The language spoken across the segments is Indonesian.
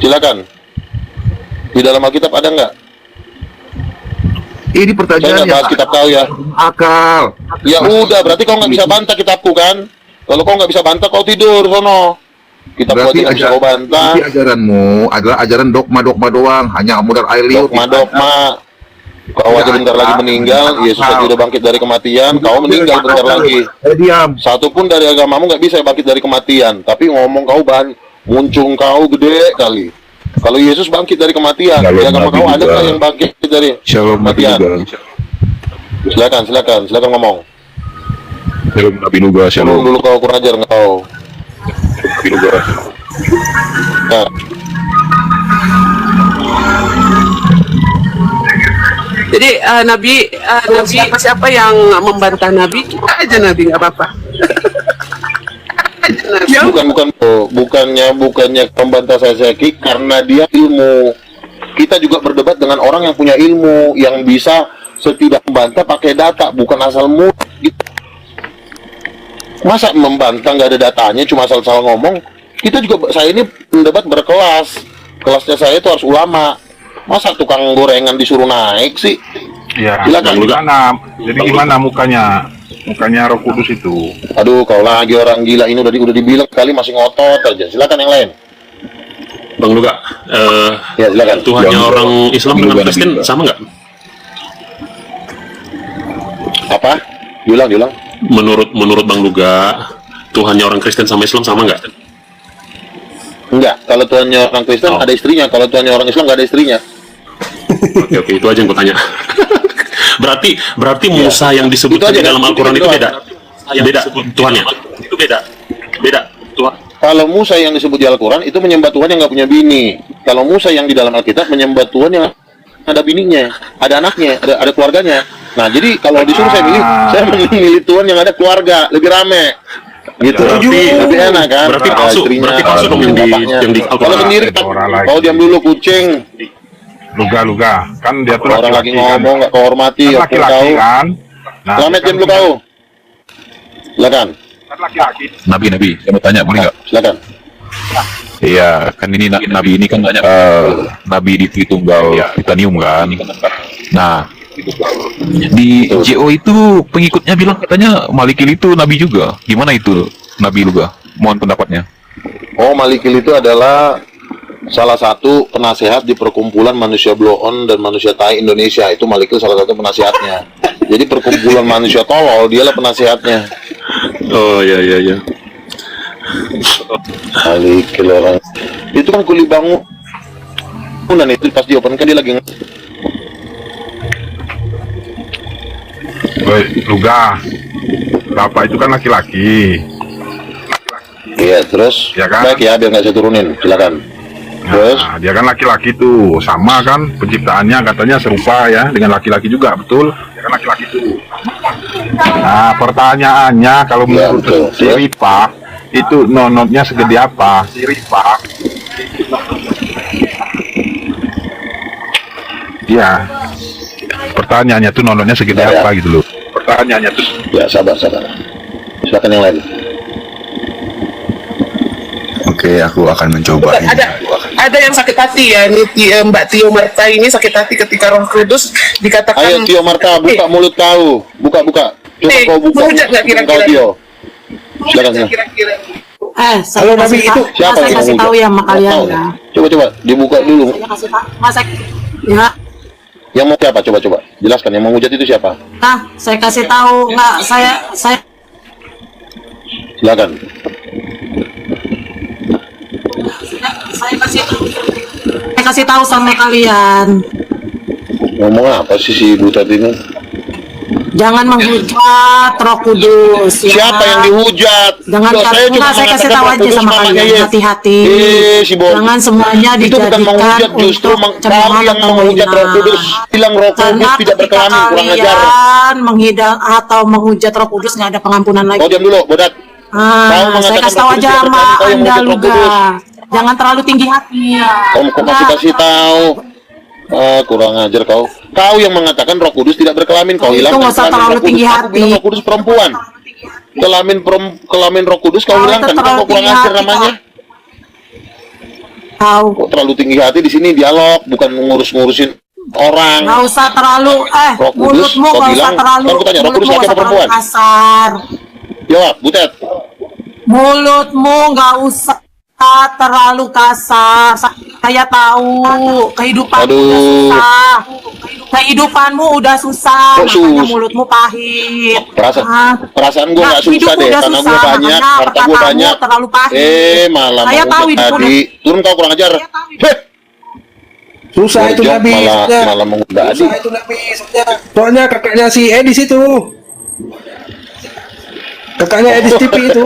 Silakan. Di dalam Alkitab ada nggak? Ini Saya pertanyaan nggak bahas kitab kau ya. akal. Ya udah, berarti kau nggak bisa bantah kitabku kan? Kalau kau nggak bisa bantah, kau tidur sono. Kitab kau Berarti nggak bisa kau bantah. berarti ajaranmu adalah ajaran dogma-dogma doang, hanya modal air liur. Dogma. Kau aja bentar lagi meninggal, Yesus aja udah bangkit dari kematian, kau meninggal bentar lagi. Diam. Satupun dari agamamu nggak bisa bangkit dari kematian. Tapi ngomong kau muncung kau gede kali. Kalau Yesus bangkit dari kematian, di agama kau ada nggak yang bangkit dari kematian? Silakan ngomong. Shalom Nabi Nuga, Ngomong dulu kau kurang ajar nggak kau? Nabi Nuga. Nah, Jadi Nabi siapa yang membantah Nabi? Kita aja Nabi, nggak apa-apa. bukannya membantah saya Seki, karena dia ilmu. Kita juga berdebat dengan orang yang punya ilmu, yang bisa setidak membantah pakai data, bukan asal gitu. Masa membantah nggak ada datanya, cuma asal-asal ngomong? Saya ini mendebat berkelas. Kelasnya saya itu harus ulama. Masa tukang gorengan disuruh naik sih? Ya, Silakan. jadi gimana mukanya? Mukanya Roh Kudus itu. Aduh, kau lagi orang gila ini udah dibilang kali masih ngotot aja. Silakan yang lain. Bang Luga, Ya, silakan. Tuhannya orang Islam dengan Kristen sama nggak? Apa? Diulang. Menurut Bang Luga, Tuhannya orang Kristen sama Islam sama nggak? Enggak, kalau Tuhannya orang Kristen ada istrinya, kalau Tuhannya orang Islam nggak ada istrinya. Oke, itu aja yang kutanya. berarti Musa yang disebutkan di dalam Al-Quran itu beda Tuhannya. Itu beda Tuhan. Kalau Musa yang disebut di Al-Quran itu menyembah Tuhan yang nggak punya bini. Kalau Musa yang di dalam Alkitab menyembah Tuhan yang ada bininya, ada anaknya, ada keluarganya. Nah, jadi kalau disuruh saya memilih Tuhan yang ada keluarga, lebih rame. Gitu. Lebih enak kan? Berarti palsu dong yang di Al-Quran. Kalau sendiri, kau diam dulu kucing. Luga, kan dia tuh Orang lagi laki-laki kan. ngomong nggak kau hormati, Kan laki-laki kan. Nah, Selamat dia kan jam dulu kau. Silakan. Kan laki-laki. Nabi, saya mau tanya, boleh nggak? Silakan. Iya, kan ini Nabi ini kan Nabi di Tritunggal Titanium kan. Nah, di JO itu pengikutnya bilang katanya Malikil itu Nabi juga. Gimana itu Nabi Luga? Mohon pendapatnya. Oh, Malikil itu adalah salah satu penasehat di perkumpulan manusia blow on dan manusia tai Indonesia. Itu Malikil salah satu penasehatnya. Jadi perkumpulan manusia tolol, dialah penasehatnya. Oh iya. Malikil orang itu kan kuli bangunan itu pas di open kan dia lagi Luga. Bapak itu kan laki-laki. Iya, terus Ya kan? baik ya, biar nggak saya turunin. Silakan. Terus Nah, dia kan laki-laki tuh, sama kan penciptaannya katanya serupa ya dengan laki-laki juga, betul? Dia kan laki-laki tuh. Nah, pertanyaannya kalau Ya, menurut betul. si Ripa itu nonotnya segede apa? Si Ripa. Iya. Pertanyaannya tuh nonotnya segede Ya. apa gitu loh. Pertanyaannya tuh. ya, sabar. Silakan yang lain. Oke, aku akan mencoba ini. Ada yang sakit hati ya, ini Mbak Tio Marta ini sakit hati ketika Roh Kudus dikatakan. Ayo Tio Marta, buka mulut kau. Buka. Coba kau buka menghujat nggak mulut kau, kira-kira? Tio. Silakan. Kira-kira. Saya Nabi itu siapa saya yang kasih menghujat? tahu ya sama kalian Tahu. ya. Coba dibuka dulu. Saya kasih tahu. Ya. Yang mau siapa? Coba jelaskan. Yang menghujat itu siapa? Nah, saya kasih tahu nggak saya Silakan. saya kasih tahu sama kalian. Ngomong apa sih si butet ini? Jangan menghujat Roh Kudus. Ya. Siapa yang dihujat? Jangan Loh, saya kasih tahu aja sama kalian, hati-hati. Si Bob. Jangan semuanya Itu bukan dijadikan menghujat, justru untuk kau yang atau menghujat Roh Kudus. Bilang Roh Karena Kudus tidak ketika berkelamin, kurang ajar. kalian menghidang atau menghujat Roh Kudus nggak ada pengampunan lagi. Kau diam dulu, bodat. Saya kasih tahu aja sama Anda Luga. Jangan terlalu tinggi hati. Kau kasih tahu. Kurang ajar kau. Kau yang mengatakan Roh Kudus tidak berkelamin, kau Itu hilangkan nggak usah kelamin terlalu Roh Kudus. tinggi Aku hati. bilang Roh Kudus perempuan. Kelamin Roh Kudus kau Kalau hilangkan, itu terlalu kau kurang tinggi ajar hati, namanya. Tahu. Kok terlalu tinggi hati di sini dialog, bukan ngurus-ngurusin orang. Nggak usah terlalu, Roh Kudus, mulutmu kau nggak usah bilang, terlalu, kan ku tanya, Roh Kudus mulutmu laki nggak apa usah terlalu perempuan? kasar. Jawab, Butet. Mulutmu nggak usah terlalu kasar. Saya tahu kehidupanmu Aduh. udah susah. Kehidupanmu udah susah, Kok makanya sus? mulutmu pahit. Perasaan gue Nah, nggak susah hidupmu deh, udah karena gue susah, banyak, makanya harta gue perkataanmu banyak. terlalu pahit. Malah Saya mau tahu udah hidupmu tadi. Turun kau kurang ajar. Heh, Susah itu Borjong Nabi. malah mengundang adik. Susah itu Nabi. Soalnya kakaknya si Edis itu. Kakaknya Edis TV itu.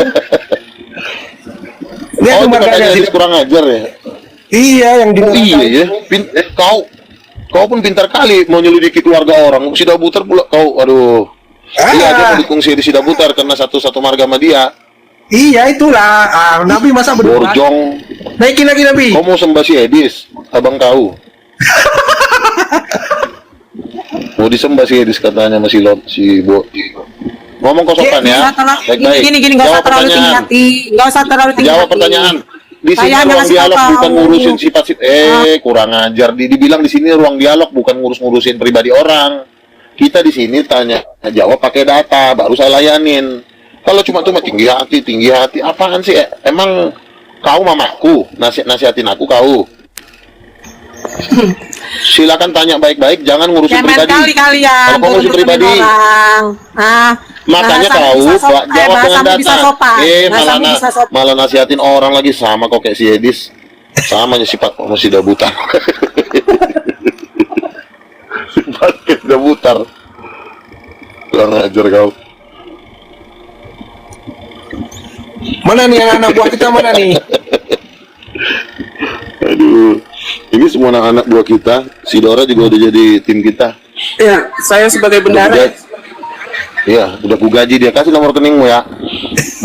Dia Oh, tuh itu makanya katanya si Edis kurang ajar ya. iya yang di Oh, iya ya. Kau pun pintar kali mau nyelidiki keluarga orang. Sida Butar pula kau, aduh. Iya, dia mau dukung si Sida Butar karena satu marga sama dia. Iya itulah. Nabi masa berdua. Borjong. Naikin lagi Nabi. Kau mau sembah si Edis, abang kau. Mau disembah si Edis katanya masih si Bo. Ngomong kau sopan ya. Baik-baik. Gini, nggak usah Jawab terlalu tinggi pertanyaan. hati. Nggak usah terlalu tinggi Jawab hati. pertanyaan. Di sini Saya hanya ruang ngasih dialog tahu. bukan ngurusin sifat-sifat. Kurang ajar. Dibilang di sini ruang dialog bukan ngurusin pribadi orang. Kita di sini tanya jawab pakai data, baru saya layanin. Kalau cuma tinggi hati, apaan sih? Emang kau mamaku, nasihatin aku kau. Silakan tanya baik-baik, jangan ngurusin Cemen pribadi. kali kalian. Kalau kau ngurusin pribadi, Orang. makanya Bahasamu kau bisa jawab dengan bahasamu bisa data. sopan. Bahasamu Malah bisa sopan. malah nasihatin orang lagi sama kok kayak si Edis. Sama aja sifat masih udah buta. Sifatnya udah butar. Kurang ajar kau. Mana nih yang anak buah kita mana nih? Aduh. Ini semua anak-anak buah kita. Si Dora juga udah jadi tim kita. Ya, saya sebagai bendara. Iya, udah ku gaji dia. Kasih nomor rekeningmu ya.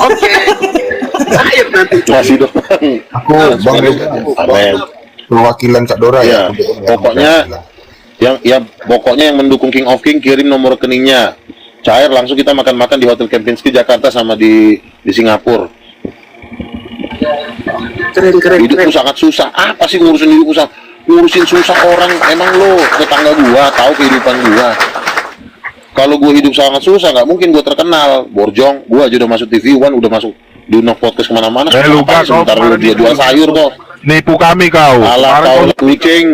Oke. Ayo nanti. Kasih dong. Aku Bang Amin. perwakilan Kak Dora Ya, ya. pokoknya yang mendukung King of King kirim nomor rekeningnya. Cair langsung kita makan-makan di Hotel Kempinski Jakarta sama di Singapura. Keren. Hidupku sangat susah. Apa sih ngurusin hidupku susah? Ngurusin susah orang. Emang lo tetangga gua tahu kehidupan gua. Kalau gua hidup sangat susah, nggak mungkin gua terkenal. Borjong, gua aja udah masuk TV One, udah masuk di podcast kemana-mana. Luka, Sebentar kau lu dia jual sayur kok. nipu kami kau. Alah Kemarin kau kucing.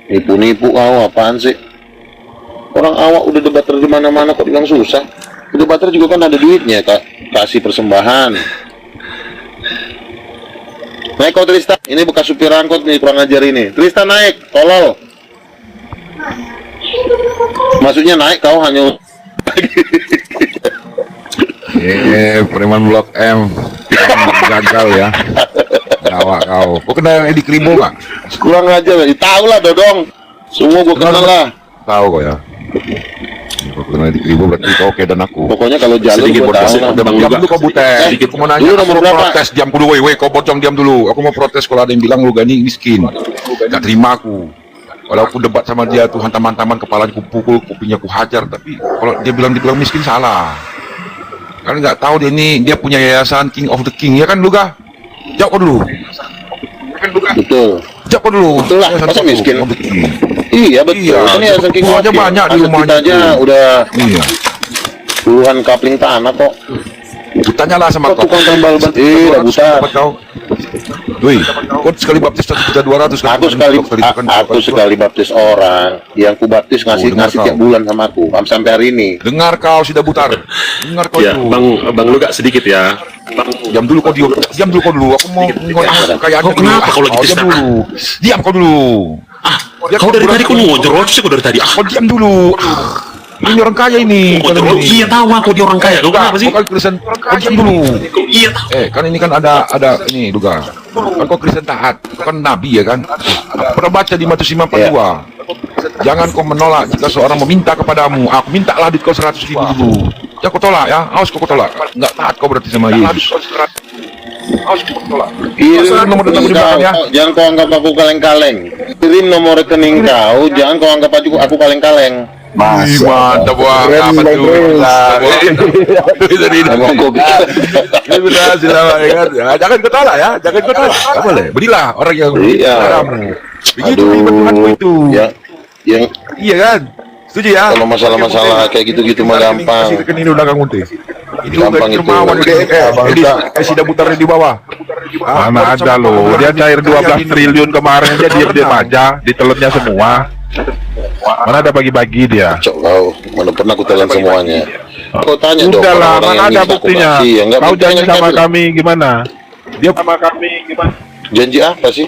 Nipu-nipu kau apaan sih? Orang awak udah debater di mana-mana kok bilang susah. Debater juga kan ada duitnya, Kak. Kasih persembahan. Naik kau Tristan. Ini bekas supir angkot nih, kurang ajar ini. Tristan naik, tolol. Maksudnya naik kau hanya Preman Blok M. Gagal ya. Awak kau. Kau kenal Edi Kribo nggak? kurang ajar. Tahu lah Dodong. Semua gua kenal lah. Tahu kau ya. Kau kenal Edi Kribo berarti kau oke dan aku. Pokoknya kalau jalur Sedikit gua tahu bodoh, lah. ada Bang Diam juga. dulu kau butet. Sedikit. Aku mau nanya. Dulu Aku nomor mau berapa? protes. Diam dulu, woi, kau pocong diam dulu. Aku mau protes kalau ada yang bilang lu Gani miskin. Gak terima aku. Kalau aku debat sama dia tuh hantaman-hantaman kepalanya ku pukul, kupingnya ku hajar. Tapi kalau dia bilang miskin salah. Kan nggak tahu dia punya yayasan King of the King ya kan Luga? Jawab kau dulu. Betul. Jawab kau dulu. Betul lah, Yayasan masa King miskin? of the King. Iya betul. Iya, Kan ya saking buahnya wakil. banyak di Aset rumahnya kita aja tuh. udah Iya. puluhan kapling tanah kok. Tanyalah sama Kok tukang tambal ban? Udah buta. Dapat kau. Woi, kau sekali baptis 1.200.000. Aku sekali baptis orang yang ku baptis ngasih dengar ngasih kau. tiap bulan sama aku sampai hari ini. Dengar kau sudah butar. Dengar kau Ya, itu. Bang Luka sedikit ya. Diam dulu kau dulu. Diam dulu kau dulu. Aku mau ngomong kekayaan Kau dulu. kenapa kau lagi Diam pesta? dulu. Diam kau dulu. Kau dari tadi kau ngojrot sih kau dari tadi. Kau diam dulu. Ini orang kaya ini. Ngojrot. Iya tahu aku dia orang kaya. Kau kenapa sih? Kau kan Kristen. Kau diam dulu. Iya tahu. Kan ini kan ada ini Duga. Kan kau Kristen taat. Kau kan nabi ya kan. Pernah baca di Matius 5:42. Jangan kau menolak jika seorang meminta kepadamu. Aku mintalah duit kau 100.000 dulu. Ya kau tolak ya. Awas kau tolak. Enggak taat kau berarti sama Yesus. Kirim nomor rekening kau, belakang ya. jangan kau anggap aku kaleng-kaleng. Kirim nomor rekening kau, jangan kau anggap aku kaleng-kaleng. Ih, mantap wah, apa tuh? Nah, dari Emang kok ini benar silakan ya kan. Ya, jangan ketawa ya, jangan ketawa. Enggak boleh. Berilah orang yang Iya. padamu. Begitu Aduh, Tuhanmu itu. yang Iya kan? Setuju ya? kalau masalah-masalah kayak gitu-gitu mah gampang. Kasih rekening dulu belakang Munti. Itu Gampang dari itu. Dermawan ini. Kasih dah putarnya di bawah. Mana ada loh, dia cair 12 triliun kemarin aja diam-diam aja, ditelannya semua. Mana ada bagi-bagi dia. Cok kau, mana pernah aku telan semuanya. Kau tanya dong Udah lah, orang-orang mana yang ada minta aku buktinya. kasih, yang nggak Kau buktinya janji kan sama itu. kami gimana? Dia sama kami gimana? Janji apa sih?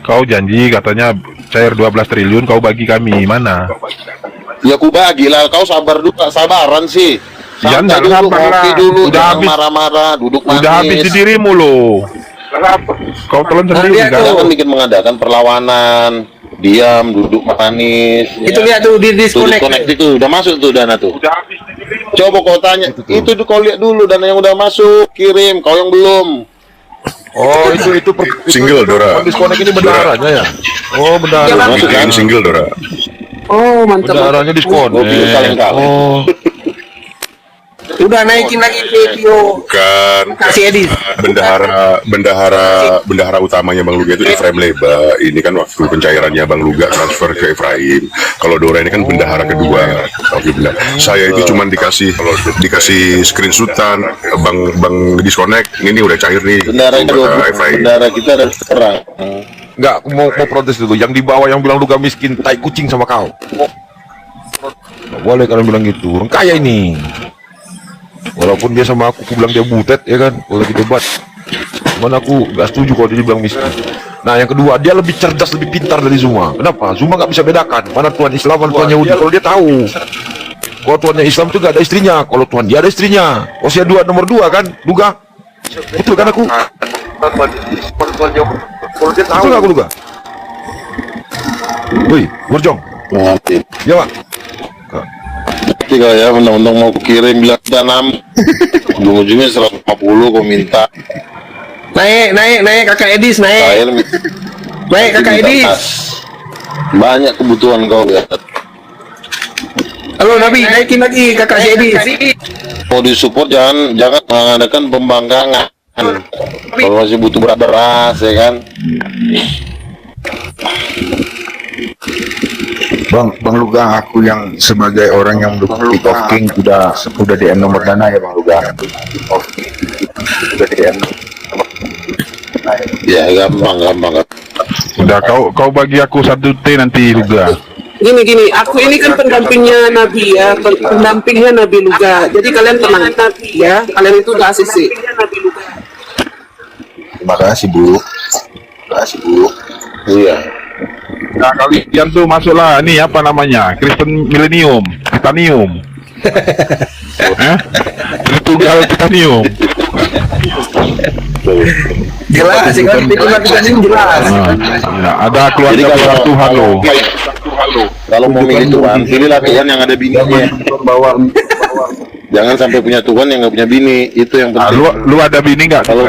Kau janji katanya cair 12 triliun kau bagi kami, mana? Ya aku bagi lah, kau sabar dulu, sabaran sih. Ya, Santai enggak dulu, sabar lah. ngopi dulu, Udah jangan habis. marah-marah, duduk manis. Udah habis di dirimu loh. Kau telan sendiri kan? Jangan bikin mengadakan perlawanan, diam, duduk manis. Itu lihat tuh di Tuh, disconnect. disconnect itu, udah masuk tuh dana tuh. Udah habis di dirimu. Coba kau tanya, itu tuh kau lihat dulu dana yang udah masuk, kirim, kau yang belum. Oh, itu Single, Dora. Disconnect ini bendaharanya ya? Oh, bendahara. Masuk kan? Bikin single, Dora. Oh, mantap. Bendaharanya diskon. Mobil kaleng-kaleng. Oh, Udah naikin lagi video Kan kasih edit. bendahara utamanya Bang Luga itu Efraim Leba. Ini kan waktu pencairannya Bang Luga transfer ke Efraim. Kalau Dora ini kan bendahara kedua. Oke benar. Saya itu cuma dikasih screenshotan Bang disconnect. Ini udah cair nih. Bendara kita buat, Efraim. bendara kita ada terang. enggak, aku mau protes dulu. Yang di bawah yang bilang Luga miskin, tai kucing sama kau. Nggak boleh kalian bilang gitu. Orang kaya ini. Walaupun dia sama aku bilang dia butet ya kan, kalau lagi debat. Cuman aku gak setuju kalau dia bilang miskin. Nah yang kedua, dia lebih cerdas, lebih pintar dari Zuma. Kenapa? Zuma gak bisa bedakan mana Tuhan Islam, mana Tuhan Yahudi. Kalau dia tahu, kalau Tuhannya Islam itu gak ada istrinya, kalau Tuhan dia ada istrinya. Usia dua nomor 2 kan, Luga. Betul kan aku? Kalau dia tahu, betul aku Luga. Woi, Morjong. Ngerti. Ya Pak. Ketika ya undang-undang mau kirim bilang dana ujung-ujungnya 150 kau minta. Naik kakak Edis naik. Saya Naik kakak minta Edis. tas. Banyak kebutuhan kau ya. Halo Nabi, naikin lagi kakak si Edis. Mau disupport jangan mengadakan pembangkangan. Kalau masih butuh beras ya kan. Bang Luga, aku yang sebagai orang yang mendukung Kick of King udah DM nomor dana ya Bang Luga. Udah DM. Ya gampang. Udah kau bagi aku 1T nanti juga. Gini, aku ini kan pendampingnya Nabi ya, pendampingnya Nabi Luga. Jadi kalian tenang ya, kalian itu udah ACC. Terima kasih Bu. Iya. Nah kalian tuh masuklah ini apa namanya Kristen Millennium, Titanium. Tunggal Titanium. Jelas sih kan Titanium jelas. Nah, ada keluarga Tuhan loh. Kalau mau milih Tuhan, pilihlah Tuhan yang ada bininya. Jangan sampai punya Tuhan yang nggak punya bini, itu yang Nah, penting. lu ada bini nggak? Kalau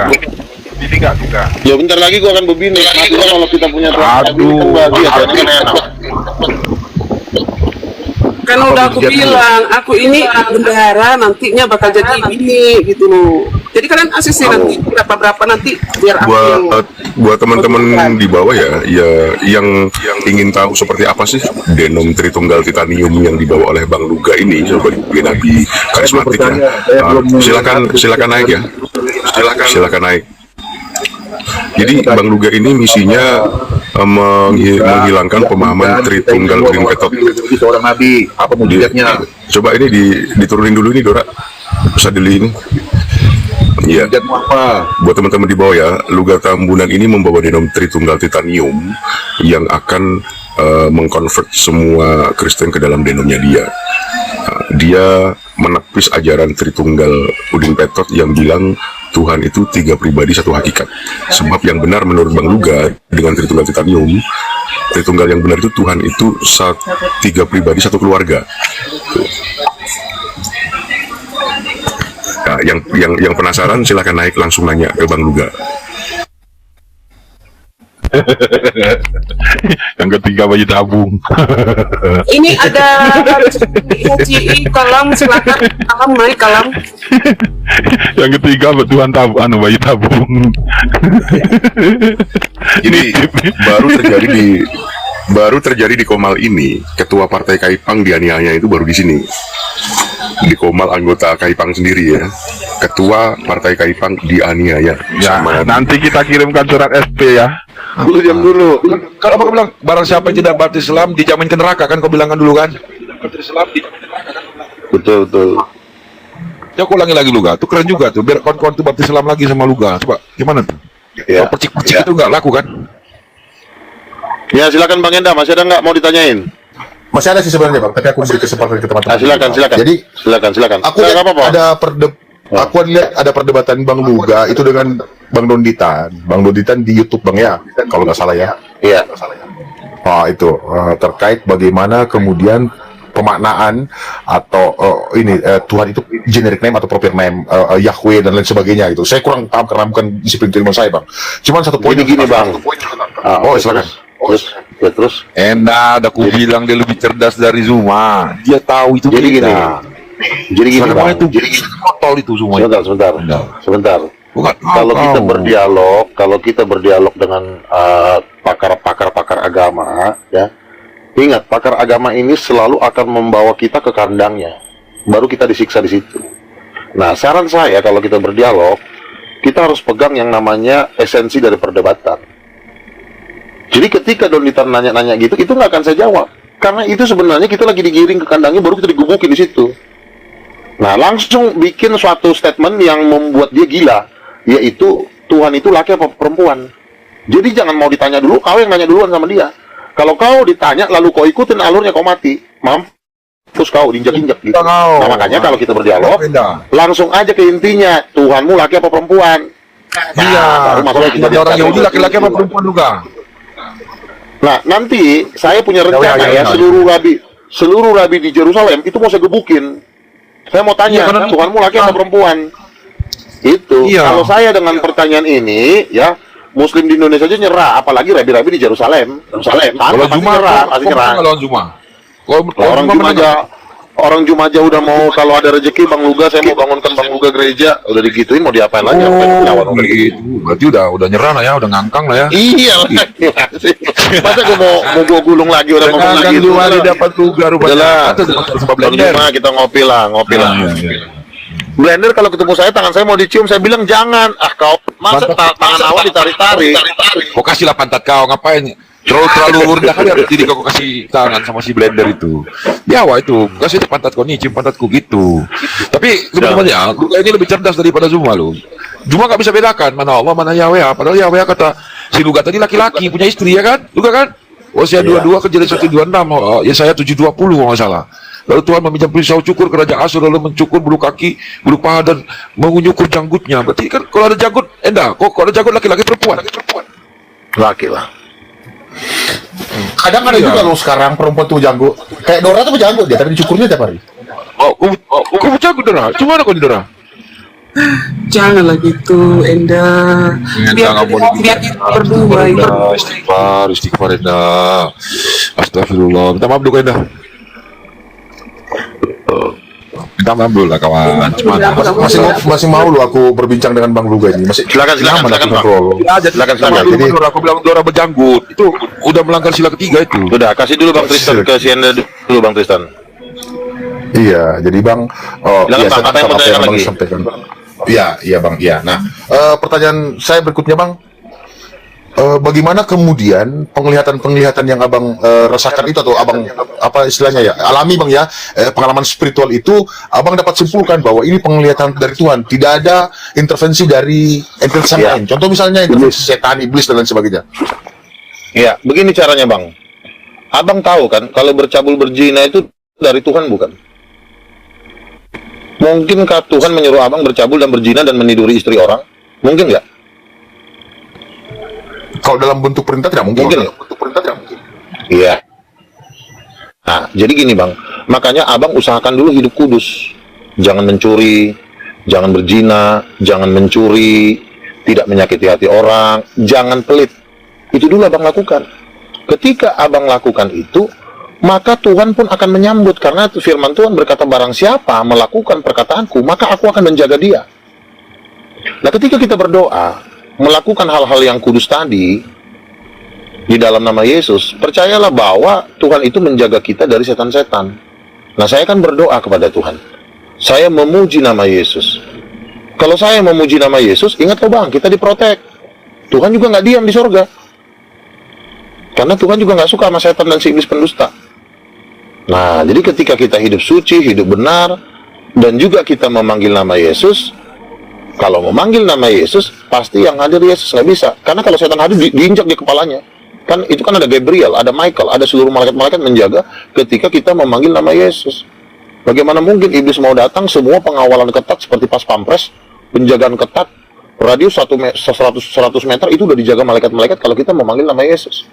Bini nggak juga? ya bentar lagi gua akan berbini. Maksudnya kalau kita punya Tuhan, Aduh. kan bahagia, jangan enak. Kan udah aku bilang, aku ini bendahara nantinya bakal jadi ini gitu loh. Jadi kalian ACC nanti berapa nanti biar aku yang Buat teman-teman di bawah ya yang ingin tahu seperti apa sih denom Tritunggal Titanium yang dibawa oleh Bang Luga ini sebagai nabi karismatik ya. Silakan naik ya. Silakan naik. Jadi Bang Luga ini misinya menghilangkan pemahaman Tritunggal Udin Petot. Seorang nabi, apa mujizatnya? Coba ini diturunin dulu ini Dora. Bisa dili ini. Iya. Mujizatmu apa? Buat teman-teman di bawah ya, Luga Tambunan ini membawa denom Tritunggal Titanium yang akan mengkonvert semua Kristen ke dalam denomnya dia. Dia menepis ajaran Tritunggal Udin Petot yang bilang Tuhan itu 3 pribadi 1 hakikat. Sebab yang benar menurut Bang Luga dengan Tritunggal Titanium, Tritunggal yang benar itu Tuhan itu 3 pribadi 1 keluarga. Tuh. Nah, yang penasaran silahkan naik langsung nanya ke Bang Luga. Yang ketiga bayi tabung. Ini ada HCI kalam, silakan kalam naik kalam. Yang ketiga Tuhan bayi tabung. Ini baru terjadi di Komal ini. Ketua Partai Kaipang dianiaya itu baru di sini. Di Komal anggota Kaipang sendiri ya. Ketua Partai Kaipang dianiaya. Ya, nanti kita kirimkan surat SP ya. Diam dulu. Kalau aku bilang barang siapa yang tidak baptis Islam dijamin ke neraka kan, kau bilang kan dulu kan? Betul. Ya aku ulangi lagi Luga, itu keren juga tuh. Biar kawan-kawan tuh baptis Islam lagi sama Luga. Coba gimana tuh? Ya. Kalau percik-percik itu nggak laku kan? Ya silakan Bang Enda, masih ada nggak mau ditanyain? Masih ada sih sebenarnya Bang, tapi aku beri kesempatan ke teman-teman. Silakan. Jadi silakan. aku lihat ada perdebatan Bang Luga itu dengan Bang Donditan. Bang Donditan di YouTube Bang ya, kalau nggak salah ya. Iya. Itu terkait bagaimana kemudian pemaknaan atau Tuhan itu generic name atau proper name, Yahweh dan lain sebagainya gitu. Saya kurang paham karena bukan disiplin ilmu saya Bang. Cuman satu poin gini Bang. Silakan. Terus. Ada aku bilang dia lebih cerdas dari Zuma. Dia tahu itu. Jadi gini. Bang. Jadi kotor itu semua. Sebentar. Bukan. Kalau kita berdialog dengan pakar agama, ya. Ingat, pakar agama ini selalu akan membawa kita ke kandangnya. Baru kita disiksa di situ. Nah, saran saya kalau kita berdialog, kita harus pegang yang namanya esensi dari perdebatan. Jadi ketika Donditan nanya-nanya gitu, itu nggak akan saya jawab. Karena itu sebenarnya kita lagi digiring ke kandangnya, baru kita digebukin di situ. Nah, langsung bikin suatu statement yang membuat dia gila, yaitu Tuhan itu laki apa perempuan. Jadi jangan mau ditanya dulu, kau yang nanya duluan sama dia. Kalau kau ditanya lalu kau ikutin alurnya, kau mati. Mampus kau, diinjak-injak gitu. Nah, makanya kalau kita berdialog, langsung aja ke intinya, Tuhanmu laki apa perempuan. Iya, orang Yahudi laki-laki apa perempuan juga. Nah, nanti saya punya rencana seluruh rabi di Yerusalem itu mau saya gebukin. Saya mau tanya, Tuhanmu laki apa perempuan? Itu. Kalau saya dengan pertanyaan ini, ya, Muslim di Indonesia aja nyerah, apalagi rabi-rabi di Yerusalem. Kalau Juma orang Juma aja udah mau, kalau ada rezeki Bang Luga, saya mau bangunkan Bang Luga gereja, udah digituin mau diapain lagi? Berarti udah nyerah lah ya, udah ngangkang lah ya. Iya. Masa gue mau gue gulung lagi, udah ngomong lagi itu. Dapat Luga rupanya. Juma kita ngopi lah. Blender kalau ketemu saya, tangan saya mau dicium, saya bilang jangan. Kau masa tangan awal ditarik-tarik. Kok kasihlah pantat kau, ngapain? Terlalu rendah kali harus jadi kau kasih tangan sama si Blender itu. Ya itu, kasih pantat kau nih, cium pantatku gitu. Tapi sebenarnya Luga ini lebih cerdas daripada Zuma lu. Zuma nggak bisa bedakan mana Allah mana Yahweh. Padahal Yahweh kata si Luga tadi laki-laki punya istri ya kan? Luga kan? Saya 22 Kejadian 126, ya saya 720 kalau nggak salah. Lalu Tuhan meminjam pisau cukur ke Raja Asyur, lalu mencukur bulu kaki, bulu paha dan mengunyukur janggutnya. Berarti kan kalau ada janggut, kalau ada janggut laki-laki perempuan. Laki lah. Kadang ada juga loh sekarang perempuan tuh janggut. Kayak Dora tuh janggut dia, tapi dicukurnya tiap hari. Kamu janggut Dora? Cuma ada kau di Dora? Janganlah gitu, Enda. Biar kita berdua. Istighfar Enda. Astagfirullah. Minta maaf dulu Enda. Minta maaf dulu lah kawan. Masih mau lu aku berbincang dengan Bang Luga ini. Silakan Bang. Silakan. Jadi aku bilang Dora berjanggut. Itu udah melanggar sila ketiga itu. Udah, kasih dulu Bang Tristan ke Enda dulu Bang Tristan. Iya, jadi Bang, Bang, apa yang mau tanyakan lagi? Sampaikan. Iya Bang, iya. Nah, pertanyaan saya berikutnya Bang, bagaimana kemudian penglihatan yang Abang rasakan itu, atau Abang apa istilahnya ya, alami Bang ya, pengalaman spiritual itu Abang dapat simpulkan bahwa ini penglihatan dari Tuhan, tidak ada intervensi dari entitas lain. Contoh misalnya intervensi setan, iblis dan lain sebagainya. Iya, begini caranya Bang. Abang tahu kan kalau bercabul berzina itu dari Tuhan bukan? Mungkinkah Tuhan menyuruh abang bercabul dan berzina dan meniduri istri orang? Mungkin nggak? Kalau dalam bentuk perintah tidak mungkin. Iya. Nah, jadi gini Bang, makanya abang usahakan dulu hidup kudus. Jangan mencuri, jangan berzina, jangan mencuri, tidak menyakiti hati orang, jangan pelit. Itu dulu abang lakukan. Ketika abang lakukan itu, maka Tuhan pun akan menyambut. Karena firman Tuhan berkata, barang siapa melakukan perkataanku, maka aku akan menjaga dia. Nah, ketika kita berdoa, melakukan hal-hal yang kudus tadi, di dalam nama Yesus, percayalah bahwa Tuhan itu menjaga kita dari setan-setan. Nah, saya kan berdoa kepada Tuhan. Saya memuji nama Yesus. Kalau saya memuji nama Yesus, ingat loh bang, kita diprotek. Tuhan juga nggak diam di sorga. Karena Tuhan juga nggak suka sama setan dan si iblis pendusta. Nah, jadi ketika kita hidup suci, hidup benar, dan juga kita memanggil nama Yesus, kalau memanggil nama Yesus, pasti yang hadir Yesus, nggak bisa. Karena kalau setan hadir, diinjak di kepalanya. Kan itu kan ada Gabriel, ada Michael, ada seluruh malaikat-malaikat menjaga ketika kita memanggil nama Yesus. Bagaimana mungkin iblis mau datang, semua pengawalan ketat seperti pas pampres, penjagaan ketat, radius 100 meter itu udah dijaga malaikat-malaikat kalau kita memanggil nama Yesus.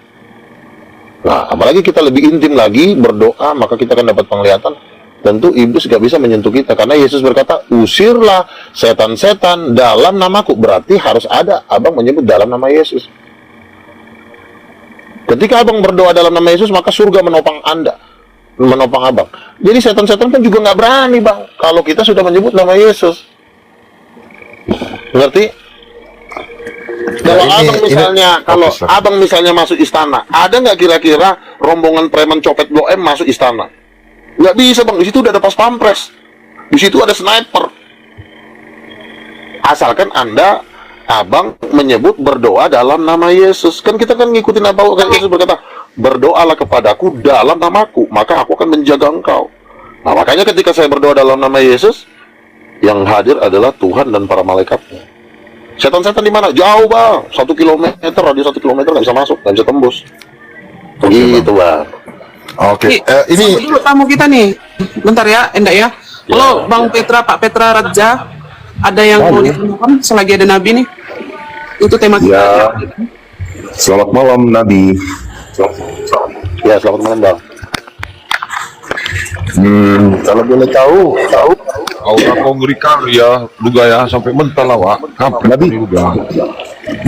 Nah, apalagi kita lebih intim lagi berdoa, maka kita akan dapat penglihatan. Tentu iblis gak bisa menyentuh kita, karena Yesus berkata, usirlah setan-setan dalam namaku. Berarti harus ada abang menyebut dalam nama Yesus. Ketika abang berdoa dalam nama Yesus, maka surga menopang Anda, menopang abang. Jadi setan-setan kan juga nggak berani bang, kalau kita sudah menyebut nama Yesus. Ngerti? Kalau abang misalnya, abang misalnya masuk istana, ada nggak kira-kira rombongan preman copet Blok M masuk istana? Nggak bisa bang, di situ udah ada pas pampres, di situ ada sniper. Asalkan Anda, abang menyebut berdoa dalam nama Yesus. Kan kita kan ngikutin apa Yesus berkata, berdoalah kepadaku dalam namaku, maka aku akan menjaga engkau. Nah, makanya ketika saya berdoa dalam nama Yesus, yang hadir adalah Tuhan dan para malaikatnya. Setan-setan di mana? Jauh bang, 1 kilometer, radius 1 kilometer nggak bisa masuk, nggak bisa tembus. Gitu bang. Oke, ini dulu tamu kita nih. Bentar ya, enggak ya. Halo Bang Petra, Pak Petra Raja. Ada yang mau ditanyakan selagi ada Nabi nih? Itu tema kita. Ya. Selamat malam Nabi. Ya, selamat malam bang. Kalau boleh tahu. Kau ngerikan ya, Luga ya, sampai mental lah, Wak. Nabi,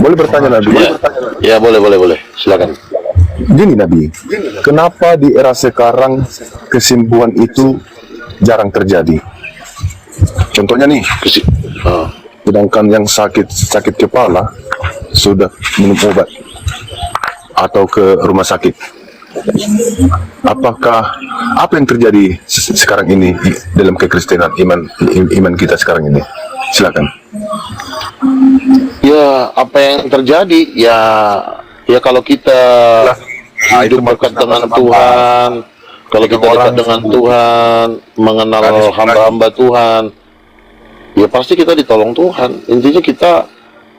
boleh bertanya Nabi? Ya, boleh. Silakan. Gini Nabi, kenapa di era sekarang kesembuhan itu jarang terjadi? Contohnya nih, sedangkan yang sakit kepala sudah minum obat atau ke rumah sakit. Apa yang terjadi sekarang ini dalam kekristenan, iman kita sekarang ini? Silakan. Ya, apa yang terjadi? Ya kalau kita hidup dekat dengan Tuhan, kalau kita dekat dengan Tuhan, mengenal hamba-hamba Tuhan, ya pasti kita ditolong Tuhan. Intinya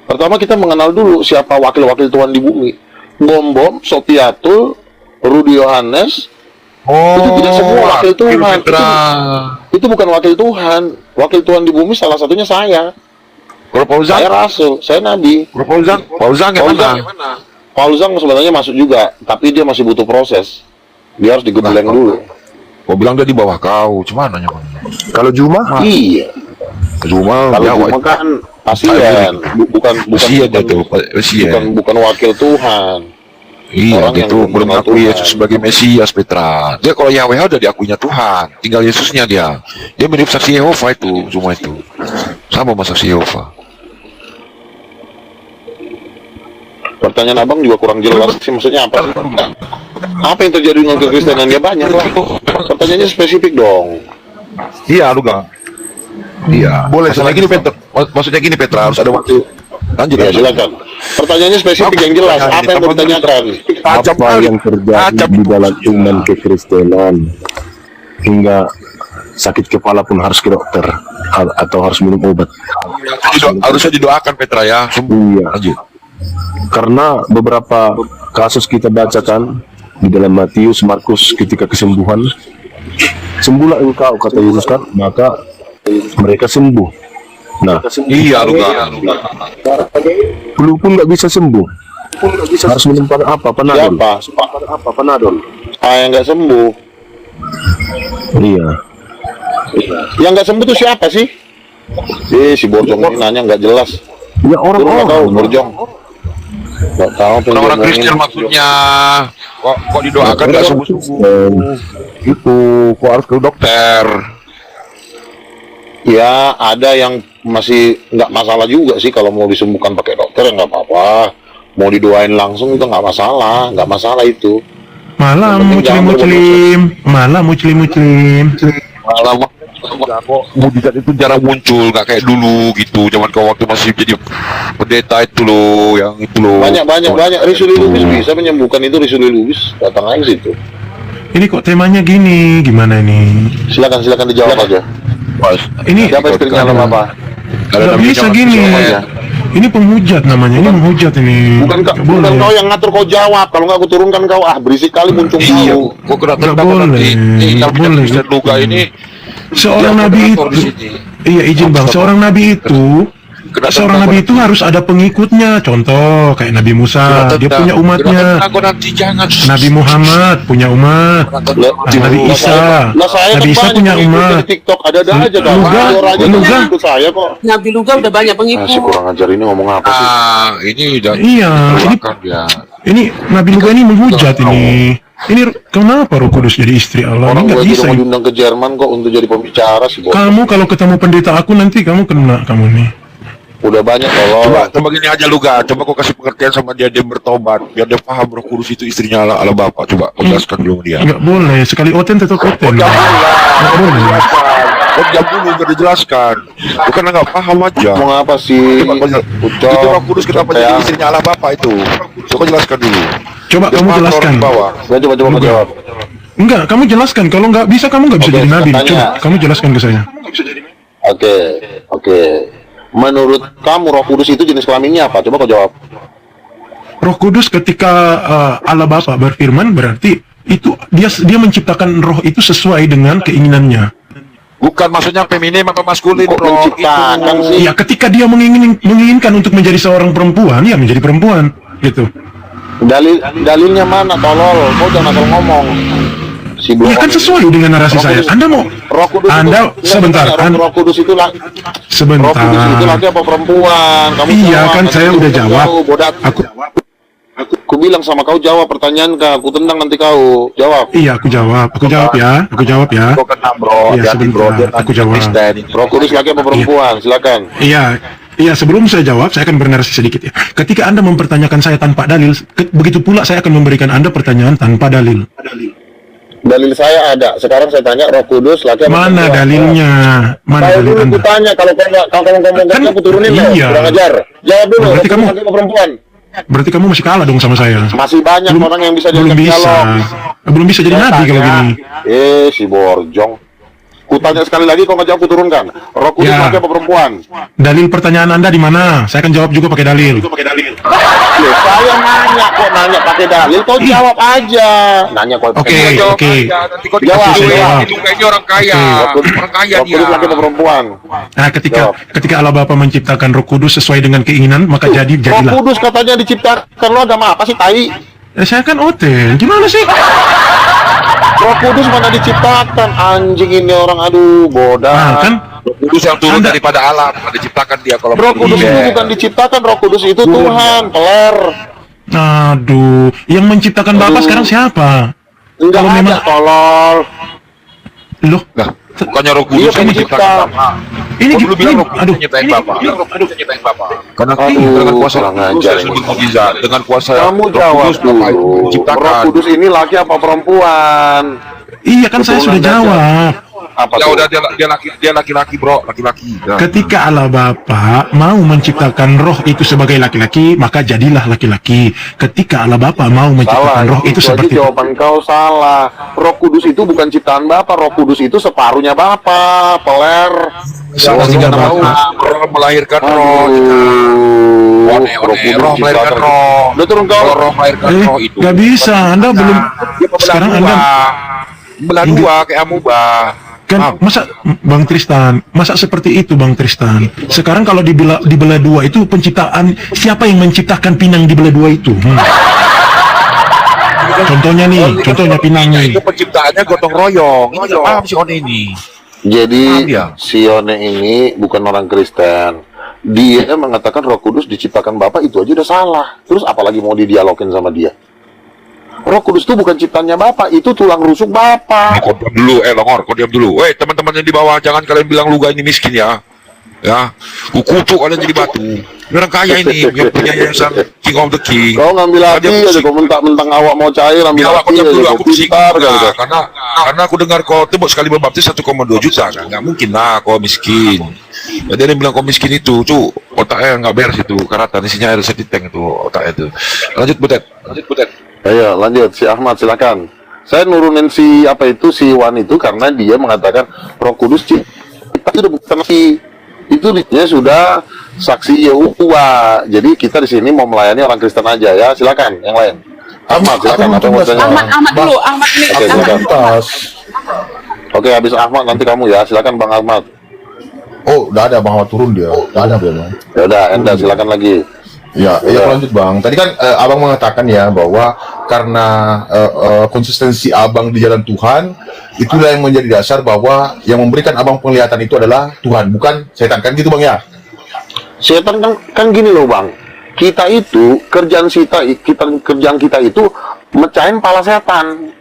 pertama kita mengenal dulu siapa wakil-wakil Tuhan di bumi. Bom, Sopiatul, Rudi Yohanes, itu tidak semua wakil Tuhan. Itu bukan wakil Tuhan. Wakil Tuhan di bumi salah satunya saya. Saya rasul, saya nabi. Pauzang gimana? Pauzang sebenarnya masuk juga, tapi dia masih butuh proses. Dia harus digebleng dulu. Kau bilang dia di bawah kau, cuman nanya? Kalau Juma? Iya. Juma, kalau Juma kan pasien, bukan wakil Tuhan. Iya, dia tuh belum mengakui Yesus sebagai Mesias, Petra. Dia kalau Yahweh udah diakuinya Tuhan, tinggal Yesusnya dia. Dia mirip saksi Yehova itu, semua itu. Sama sama saksi Yehova. Pertanyaan abang juga kurang jelas sih, maksudnya apa? Apa yang terjadi dengan kekristenan? Ya banyak lah. Pertanyaannya spesifik dong. Iya, Luga. Iya. Boleh. Maksudnya gini Petra, harus ada waktu. Lanjut ya, silakan. Pertanyaannya spesifik yang jelas. Apa yang mau ditanyakan? Apa yang terjadi di dalam iman kekristenan hingga sakit kepala pun harus ke dokter atau harus minum obat? Harusnya didoakan Petra ya. Iya. Lanjut. Karena beberapa kasus kita bacakan di dalam Matius, Markus ketika kesembuhan, sembuhlah engkau kata Yesus kan, maka mereka sembuh. Nah, iya Luga. Flu pun nggak bisa sembuh. Harus minum apa? Panadol. Apa? Panadol. Yang nggak sembuh. Iya. Yang nggak sembuh itu siapa sih? Si Borjong ini nanya nggak jelas. Ya orang-orang. Tahu Borjong. Nggak tahu apa yang Orang-orang dia Kristen omongin. maksudnya. Kok didoakan nggak sembuh-sembuh? Itu, kok harus ke dokter? Ya, ada yang masih nggak masalah juga sih kalau mau disembuhkan pakai dokter, ya nggak apa-apa. Mau didoain langsung itu nggak masalah itu. Malah Yang penting jangan muslim, malah muslim. Malah kok mujizat itu jarang muncul, nggak kayak dulu gitu. Zaman kau waktu masih jadi pendeta itu loh, yang itu loh. Banyak. Risuli Lubis bisa menyembuhkan itu. Risuli Lubis datang aja ke situ. Ini kok temanya gini, gimana ini? Silakan dijawab aja. Ini Siapa istrinya nama apa? nggak bisa gini. Ini penghujat namanya, ini menghujat ini. Bukan Nggak boleh. kau yang ngatur, kau jawab. Kalau nggak aku turunkan kau, berisik kali muncul Iya, kau. kok kena Nggak tentang boleh, nanti. nggak Kalau boleh. Kristen Luga ini Seorang dia nabi koordinator di itu, sini. iya izin bang, seorang nabi itu, seorang nabi itu harus ada pengikutnya. Contoh kayak Nabi Musa, dia punya umatnya. Nanti jangan. Nabi Muhammad punya umat. Nabi Isa, Nabi Isa punya umat. Di TikTok ada aja kan. Luga, Luga. Ikut saya kok. Nabi Luga udah banyak pengikut. Si kurang ajar ini ngomong apa sih? Ini udah Iya, terlupakan dia. ini Nabi Luga ini menghujat ini. Ini kenapa Roh Kudus jadi istri Allah? Orang Ini nggak gue bisa. mau diundang ke Jerman kok untuk jadi pembicara sih, Bos. Kamu kalau ketemu pendeta aku nanti kamu kena kamu nih. Udah banyak kalau Coba gini aja Luga, coba kau kasih pengertian sama dia bertobat, biar dia paham Roh Kudus itu istrinya Allah Bapa. Coba kau jelaskan dulu dia. Nggak boleh. Sekali oten tetap oten. Nggak boleh. Kau jam dulu biar dijelaskan. Bukan nggak paham aja. ngomong apa sih? Itu Roh Kudus kenapa jadi istrinya Allah Bapa itu? Coba jelaskan dulu. Coba Dia kamu paham jelaskan. orang bawah. Saya coba jawab. Enggak, kamu jelaskan. Kalau nggak bisa, kamu nggak bisa Oke, jadi nabi. tanya. Coba kamu jelaskan ke saya. Oke. Menurut kamu Roh Kudus itu jenis kelaminnya apa? Coba kau jawab. Roh Kudus ketika Allah Bapa berfirman berarti itu dia menciptakan roh itu sesuai dengan keinginannya. Bukan maksudnya feminim apa maskulin, Kok Bro. menciptakan sih? Ya, ketika dia menginginkan untuk menjadi seorang perempuan, ya menjadi perempuan gitu. Dalilnya mana, tolol? Kau jangan asal ngomong. Si Ya kan sesuai dengan narasi Roh saya. Kudus- Anda mau Roh Kudus Anda itu, sebentar, Roh Kudus itu lah. sebentar. Roh Kudus itu laki apa perempuan? Kamu Iya jawab, kan nanti saya aku udah bilang jawab. kau bodat. Aku bilang sama kau jawab pertanyaan kau. Aku tendang nanti kau jawab. Iya, aku jawab ya. Kau kena, Bro. Iya, Hati-hati, Bro. sebentar. Dia Aku jawab. Kristen. Roh Kudus laki apa perempuan? Silakan. Iya, sebelum saya jawab, saya akan bernarasi sedikit ya. Ketika Anda mempertanyakan saya tanpa dalil, begitu pula saya akan memberikan Anda pertanyaan tanpa dalil. Dalil saya ada. Sekarang saya tanya Roh Kudus laki apa Mana perempuan? dalilnya? Mana Kalau dalil dulu Anda? aku tanya, kalau kau ngomong Kan, aku turunin loh. iya. Kurang ajar. Jawab dulu. Berarti Roh Kudus kamu- laki apa perempuan? Berarti kamu masih kalah dong sama saya. Masih banyak orang yang bisa Belum diajak bisa. dialog. Belum bisa jadi Saya nabi kalau tanya. gini. Si Borjong. Ku tanya sekali lagi, kau nggak jawab, ku turunkan. Roh Kudus Ya. laki apa perempuan? Dalil pertanyaan Anda di mana? Saya akan jawab juga pakai dalil. Loh, saya nanya kok nanya pakai dalil, kau jawab aja. Nanya kau Oke, Jawab oke. aja, nanti kau Jawab, dikasih saya jawab. Luga ini orang kaya. Orang kaya Roh dia. Kudus laki apa perempuan? Nah, ketika Allah Bapa menciptakan Roh Kudus sesuai dengan keinginan, maka Roh jadilah. Kudus katanya diciptakan, lo agama apa sih, tai? Saya kan oten. Gimana sih? Roh Kudus mana diciptakan? Anjing ini orang, aduh, bodoh. Nah, kan Roh Kudus yang turun Anda- daripada alam, bukan diciptakan dia kalau Roh Kudus Iya. itu bukan diciptakan, Roh Kudus itu Tuhan, peler. aduh, yang menciptakan Bapa sekarang siapa? Enggak Kalau ada, memang- tolol. Loh, Nah, bukannya Roh Kudus Iya, yang pencipta. menciptakan Bapa. ini Kau dulu bilang Roh Kudus aduh, menciptakan Bapa. Menciptakan Bapa. Karena Aduh, dengan kuasa kurang Roh Kudus ajar yang ini. bermukjizat, dengan kuasa Kamu Roh jawab Kudus Bapa itu dulu. Roh menciptakan. Kudus ini laki apa perempuan? iya kan saya sudah Keturunan jawab. Apa Ya tuh? udah dia laki-laki, Bro, laki-laki. Nah. Ketika Allah Bapa mau menciptakan roh itu sebagai laki-laki, maka jadilah laki-laki. Ketika Allah Bapa mau Salah, menciptakan roh itu aja seperti itu. jawaban kau salah. Roh Kudus itu bukan ciptaan Bapa, Roh Kudus itu separuhnya Bapa, peler. Separuhnya Jangan Bapa. tahu. Roh melahirkan roh. Aduh, Roh melahirkan roh. Udah turun kau. Kalau roh melahirkan roh itu. Gak bisa, Anda belum. Sekarang Anda belah dua kayak amuba. kan masa Bang Tristan, masa seperti itu Bang Tristan? Sekarang kalau dibelah dua itu penciptaan, siapa yang menciptakan pinang dibelah dua itu? Contohnya nih, contohnya pinang nih. Itu penciptaannya gotong royong. Ini nggak paham si One ini. Jadi Paham dia? si Yone ini bukan orang Kristen. dia mengatakan Roh Kudus diciptakan Bapa, itu aja udah salah. Terus apalagi mau didialogin sama dia? Roh Kudus itu bukan ciptanya Bapa, itu tulang rusuk Bapa. Kau diam dulu, Longor, kau diam dulu. Teman-teman yang di bawah, jangan kalian bilang Luga ini miskin ya. Ya, kukucuk kalian jadi batu. Ini orang kaya ini, yang punya yayasan King of the King. Kau ngambil hati aja, kau mentang-mentang awak mau cair, ambil Biar aku hati diam aja, dulu, kau aku pusing. pintar kan. Nah, karena aku dengar kau tebak sekali berbaptis 1,2 juta kan. Nggak mungkin lah kau miskin. Jadi dia bilang kau miskin itu, otaknya nggak beres itu, karatan isinya air setiteng itu otaknya itu. Lanjut Butet. Ayo lanjut, si Ahmad silakan. Saya nurunin si Wan itu karena dia mengatakan Roh Kudus cipta itu bukan itu dia sudah saksi Yehova. Jadi kita di sini mau melayani orang Kristen aja ya. Silakan yang lain. Ahmad silakan apa mau tanya? Ahmad dulu, Ahmad ini. Oke, silakan. Oke, habis Ahmad nanti kamu ya. Silakan Bang Ahmad. Oh, udah ada Bang Ahmad turun dia. Udah ada Bang. Ya udah, Enda silakan lagi. Ya, lanjut Bang. Tadi kan Abang mengatakan ya bahwa karena konsistensi Abang di jalan Tuhan, itulah yang menjadi dasar bahwa yang memberikan Abang penglihatan itu adalah Tuhan, bukan setan, kan gitu Bang ya? Setan kan gini loh Bang. Kita itu kerjaan kita itu mecahin pala setan.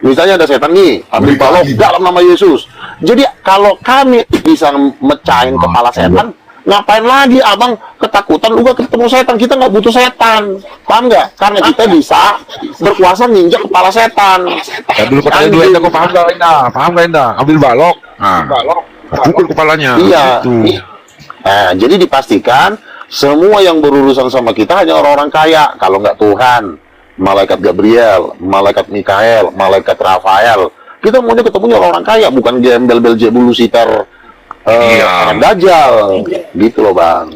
Misalnya ada setan nih, ambil balok dalam nama Yesus. Jadi kalau kami bisa mecahin kepala setan, ngapain lagi abang ketakutan juga ketemu setan? Kita nggak butuh setan, paham nggak? Karena kita bisa berkuasa ninjak kepala setan. Ya dulu katanya dulu Enda, kau paham nggak Enda? Ambil balok, pukul kepalanya. Iya. Gitu. Nah, jadi dipastikan semua yang berurusan sama kita hanya orang-orang kaya. Kalau nggak Tuhan, malaikat Gabriel, malaikat Mikael, malaikat Rafael. Kita maunya ketemunya orang-orang kaya, bukan gembel Belzebul Lucifer. Dajjal gitu loh Bang.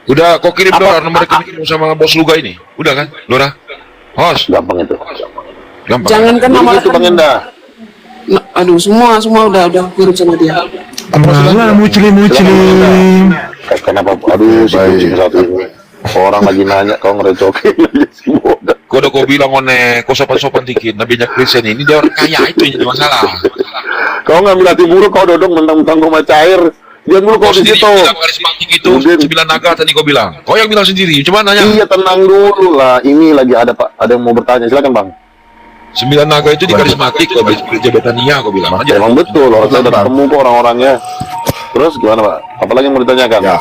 Udah kau kirim Lora nomor rekening sama bos Luga ini? Udah kan Lora? Hos. Gampang itu. Gampang. Jangankan nama itu Bang Enda. Aduh, semua udah kirim sama dia. Malah muclim. Kenapa? Aduh, si kucing satu ini. Orang lagi nanya, kau ngerecokin lagi si bodoh. Kau udah kau bilang kau sopan-sopan dikit. Nabinya Kristen ini dia orang kaya, itu yang jadi masalah. Kau ngambil hati buruk, kau dodong mentang-mentang kau mau cair. Diam dulu kau di situ. Karismatik itu 9 naga tadi kau bilang. Kau yang bilang sendiri, coba nanya. Iya, tenang dulu lah. Ini lagi ada yang mau bertanya. Silakan Bang. 9 naga itu di karismatik, kau Betania kau bilang aja. Emang betul, orang saya udah ketemu kok orang-orangnya. Terus gimana Pak? Apalagi yang mau ditanyakan? Ya.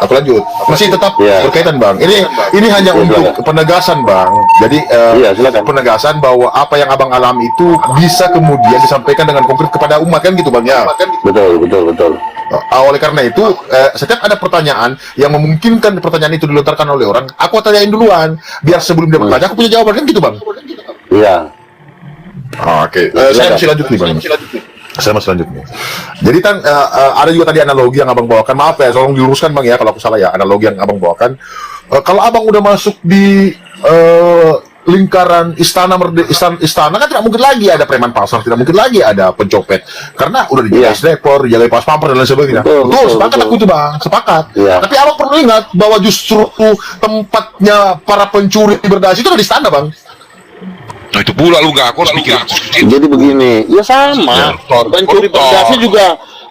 Aku lanjut. Masih tetap berkaitan Bang. Ini hanya untuk penegasan Bang. Jadi penegasan bahwa apa yang Abang alami itu bisa kemudian disampaikan dengan konkret kepada umat, kan gitu Bang ya. Betul. Oleh karena itu setiap ada pertanyaan yang memungkinkan pertanyaan itu dilontarkan oleh orang, aku tanyain duluan biar sebelum dia bertanya aku punya jawaban, kan gitu Bang. Iya. Oke. Saya masih lanjut nih Bang. Saya masih lanjut nih. Jadi kan ada juga tadi analogi yang Abang bawakan. Maaf ya, tolong diluruskan Bang ya kalau aku salah ya. Analogi yang Abang bawakan. Kalau Abang udah masuk di lingkaran istana kan tidak mungkin lagi ada preman pasar, tidak mungkin lagi ada pencopet. Karena udah dijaga sniper, dijaga pas pampar dan lain sebagainya. Betul, sepakat aku itu Bang, sepakat. Tapi Abang perlu ingat bahwa justru tempatnya para pencuri berdasi itu ada di istana Bang. Nah itu pula lu gak, aku harus mikir. Jadi begini, ya sama.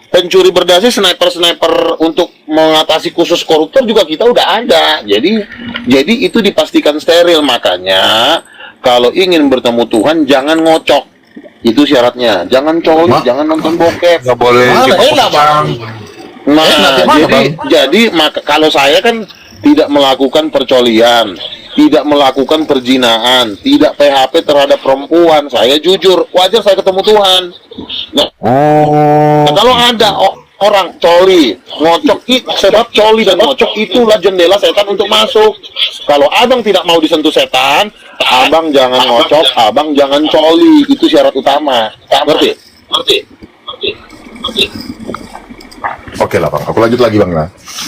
Pencuri berdasi sniper untuk mengatasi khusus koruptor juga kita udah ada. Jadi itu dipastikan steril. Makanya kalau ingin bertemu Tuhan jangan ngocok. Itu syaratnya. Jangan coli, jangan nonton bokep. Gak boleh. Enak Bang. Jadi kalau saya kan tidak melakukan percolian, tidak melakukan perzinaan, tidak PHP terhadap perempuan. Saya jujur, wajar saya ketemu Tuhan. Nah, kalau ada orang coli, ngocok, sebab coli dan ngocok itulah jendela setan untuk masuk. Kalau abang tidak mau disentuh setan, abang jangan ngocok, abang jangan coli. Itu syarat utama. Ngerti? Oke lah Bang, aku lanjut lagi Bang.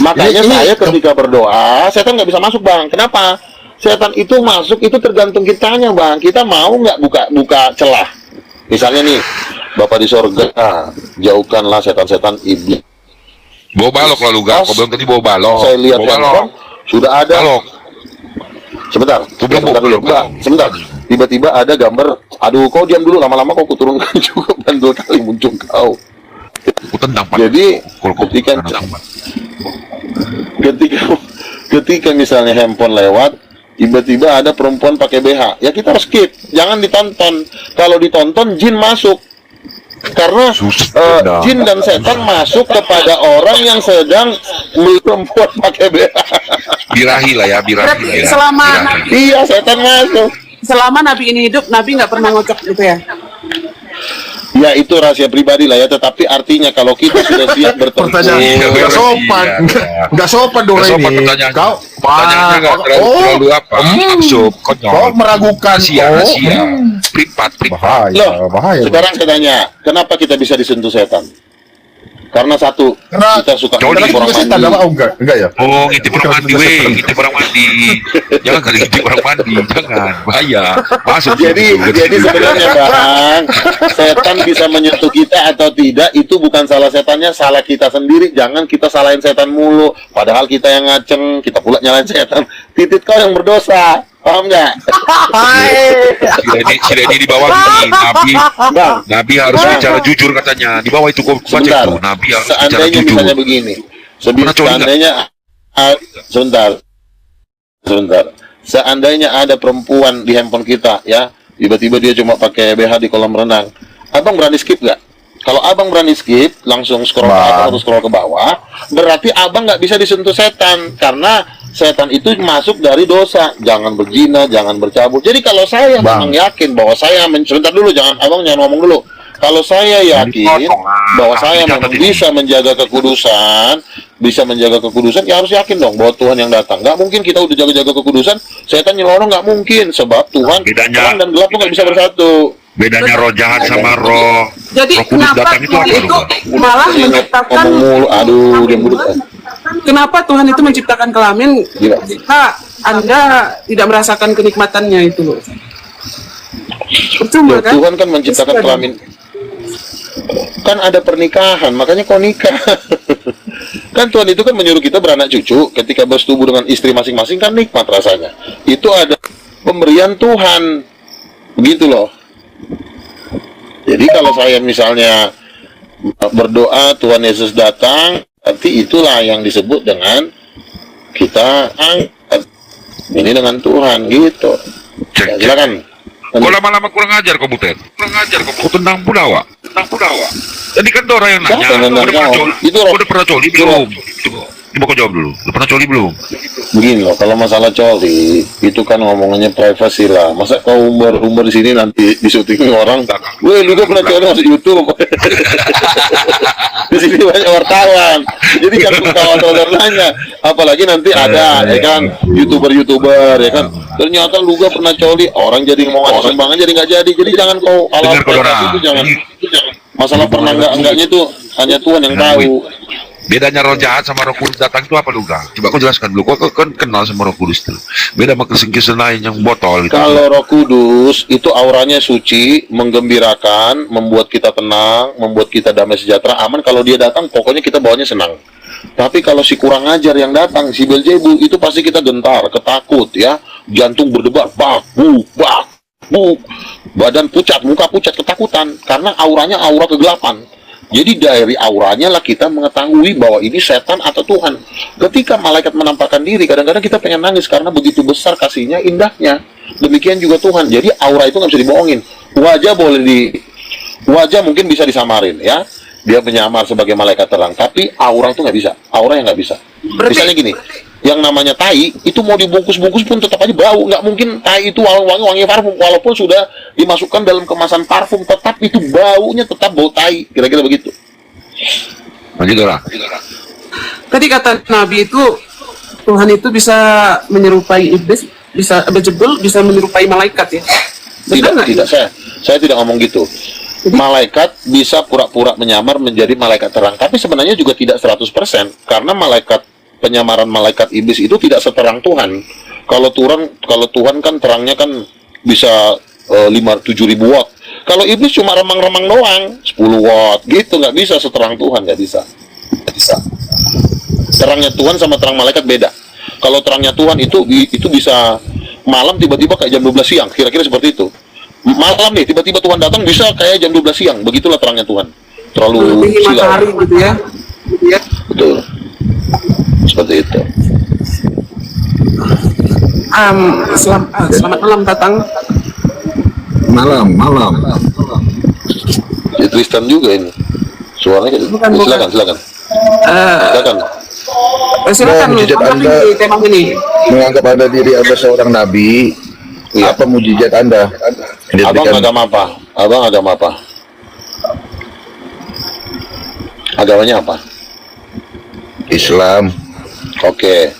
Makanya saya ketika berdoa, setan nggak bisa masuk Bang. Kenapa? Setan itu masuk itu tergantung kitanya Bang. Kita mau nggak buka celah. Misalnya nih, Bapak di sorga, jauhkanlah setan-setan iblis. Bawa balok lalu gak? Kau bilang tadi bawa balok. Saya lihat handphone sudah ada. Balok. Sebentar. Tiba-tiba ada gambar. Aduh, kau diam dulu, lama-lama kau kuturunkan juga bandel kali muncul kau. Aku tendang Pak. Jadi ketika misalnya handphone lewat, tiba-tiba ada perempuan pakai BH, ya kita harus skip, jangan ditonton. Kalau ditonton jin masuk, karena jin dan setan masuk kepada orang yang sedang melihat perempuan pakai BH. Birahi lah ya, birahi. Selama Iya, setan masuk. selama Nabi ini hidup, Nabi nggak pernah ngocok gitu ya. Ya itu rahasia pribadi lah ya, tetapi artinya kalau kita sudah siap bertemu, Nggak sopan, nggak sopan dong Nggak sopan ini. pertanyaan. Kau, Pertanyaannya nggak terlalu apa? Absurd, konyol. kau meragukan. Sia-sia. Pripat. loh, bahaya. sekarang saya tanya, kenapa kita bisa disentuh setan? Karena satu, Karena kita suka Jody ngintip orang juga setan, mandi. enggak ya? Oh, ngintip orang mandi, ngintip orang mandi. Jangan kali ngintip orang mandi, jangan. Bahaya. Masuk. Jadi sebenarnya Bang, setan bisa menyentuh kita atau tidak itu bukan salah setannya, salah kita sendiri. Jangan kita salahin setan mulu. Padahal kita yang ngaceng, kita pula nyalain setan. Titit kau yang berdosa, paham nggak? Si Denny di bawah ini, Nabi harus bicara jujur katanya. Di bawah itu kau baca Sebentar, itu, Nabi harus bicara seandainya jujur. misalnya begini, Pernah coli nggak? sebentar, seandainya ada perempuan di handphone kita, ya, tiba-tiba dia cuma pakai BH di kolam renang, abang berani skip nggak? Kalau abang berani skip, langsung scroll ke atas atau scroll ke bawah, berarti abang nggak bisa disentuh setan, karena setan itu masuk dari dosa. Jangan berzina, jangan bercabut. Jadi kalau saya memang yakin bahwa saya, sebentar dulu, abang jangan ngomong dulu. Kalau saya yakin bahwa saya memang bisa menjaga kekudusan, ya harus yakin dong bahwa Tuhan yang datang. Nggak mungkin kita udah jaga-jaga kekudusan, setan nyelonong, nggak mungkin, sebab Tuhan terang dan gelap tuh nggak bisa bersatu. Bedanya roh jahat sama roh Jadi kudus kenapa datang itu apa Tuhan itu dong? malah menciptakan Ngomong mulu, aduh, dia mulut. kenapa Tuhan itu menciptakan kelamin Gila. jika Anda tidak merasakan kenikmatannya itu loh. Percuma Loh, kan? Tuhan kan menciptakan kelamin. Kan ada pernikahan, makanya kau nikah. Kan Tuhan itu kan menyuruh kita beranak cucu, ketika bersetubuh dengan istri masing-masing kan nikmat rasanya. Itu ada pemberian Tuhan. Begitu loh. Jadi kalau saya misalnya berdoa Tuhan Yesus datang, berarti itulah yang disebut dengan kita angkat ini dengan Tuhan gitu. Ya, silakan. Kau lama-lama kurang ajar kau Butet. Kau tendang pudawa. Tadi kan orang yang nanya, kau udah pernah coli belum? Coba kau jawab dulu. Udah pernah coli belum? Begini loh, kalau masalah coli itu kan ngomongannya privasi lah. Masa kau umbar di sini nanti disuting orang, weh lu pernah coli masuk YouTube. Di sini banyak wartawan. Jadi kan kawan-kawan nanya, apalagi nanti ada ya kan youtuber ya kan. Ternyata lu pernah coli, orang jadi mau ngasih sumbangan jadi nggak jadi. Jadi jangan kau kalau itu jangan. Masalah pernah enggaknya itu hanya Tuhan yang tahu. Bedanya roh jahat sama roh kudus datang itu apa Luga? Coba kau jelaskan dulu. Kau kan kenal sama roh kudus itu. Beda sama kesengkisan lain yang botol gitu. Kalau roh kudus itu auranya suci, menggembirakan, membuat kita tenang, membuat kita damai sejahtera, aman. Kalau dia datang pokoknya kita bawanya senang. Tapi kalau si kurang ajar yang datang, si Belzebul, itu pasti kita gentar, ketakut ya. Jantung berdebar, bak, bu, badan pucat, muka pucat, ketakutan. Karena auranya aura kegelapan. Jadi dari auranya lah kita mengetahui bahwa ini setan atau Tuhan. Ketika malaikat menampakkan diri, kadang-kadang kita pengen nangis karena begitu besar kasihnya, indahnya. Demikian juga Tuhan. Jadi aura itu nggak bisa dibohongin. Wajah mungkin bisa disamarin ya. Dia menyamar sebagai malaikat terang, tapi aura itu nggak bisa. Aura yang nggak bisa. Misalnya gini, yang namanya tai itu mau dibungkus-bungkus pun tetap aja bau. Nggak mungkin tai itu wangi parfum, walaupun sudah dimasukkan dalam kemasan parfum, tetap itu baunya tetap bau tai. Kira-kira begitu. Lanjut orang. Tadi kata Nabi itu Tuhan itu bisa menyerupai iblis, bisa Belzebul, bisa menyerupai malaikat ya. Tidak, saya tidak ngomong gitu. Malaikat bisa pura-pura menyamar menjadi malaikat terang, tapi sebenarnya juga tidak 100%, karena penyamaran malaikat iblis itu tidak seterang Tuhan. Kalau Tuhan kan terangnya kan bisa 7.000 watt. Kalau iblis cuma remang-remang doang, 10 watt gitu, nggak bisa seterang Tuhan, nggak bisa. Terangnya Tuhan sama terang malaikat beda. Kalau terangnya Tuhan itu bisa malam tiba-tiba kayak jam 12 siang, kira-kira seperti itu. Malam nih tiba-tiba Tuhan datang bisa kayak jam 12 siang, begitulah terangnya Tuhan. Terlalu silau. Matahari gitu ya. Betul. seperti itu. Selamat malam Tatang. Malam. Ya, Tristan juga ini. Suaranya Bukan. silakan. Silakan. Silakan mujizat apa Anda ini tema ini? menganggap Anda diri Anda seorang nabi. Iya. Apa mujizat Anda? Yang Abang diberikan- agama apa? Abang agama apa? Agamanya apa? Islam. Oke.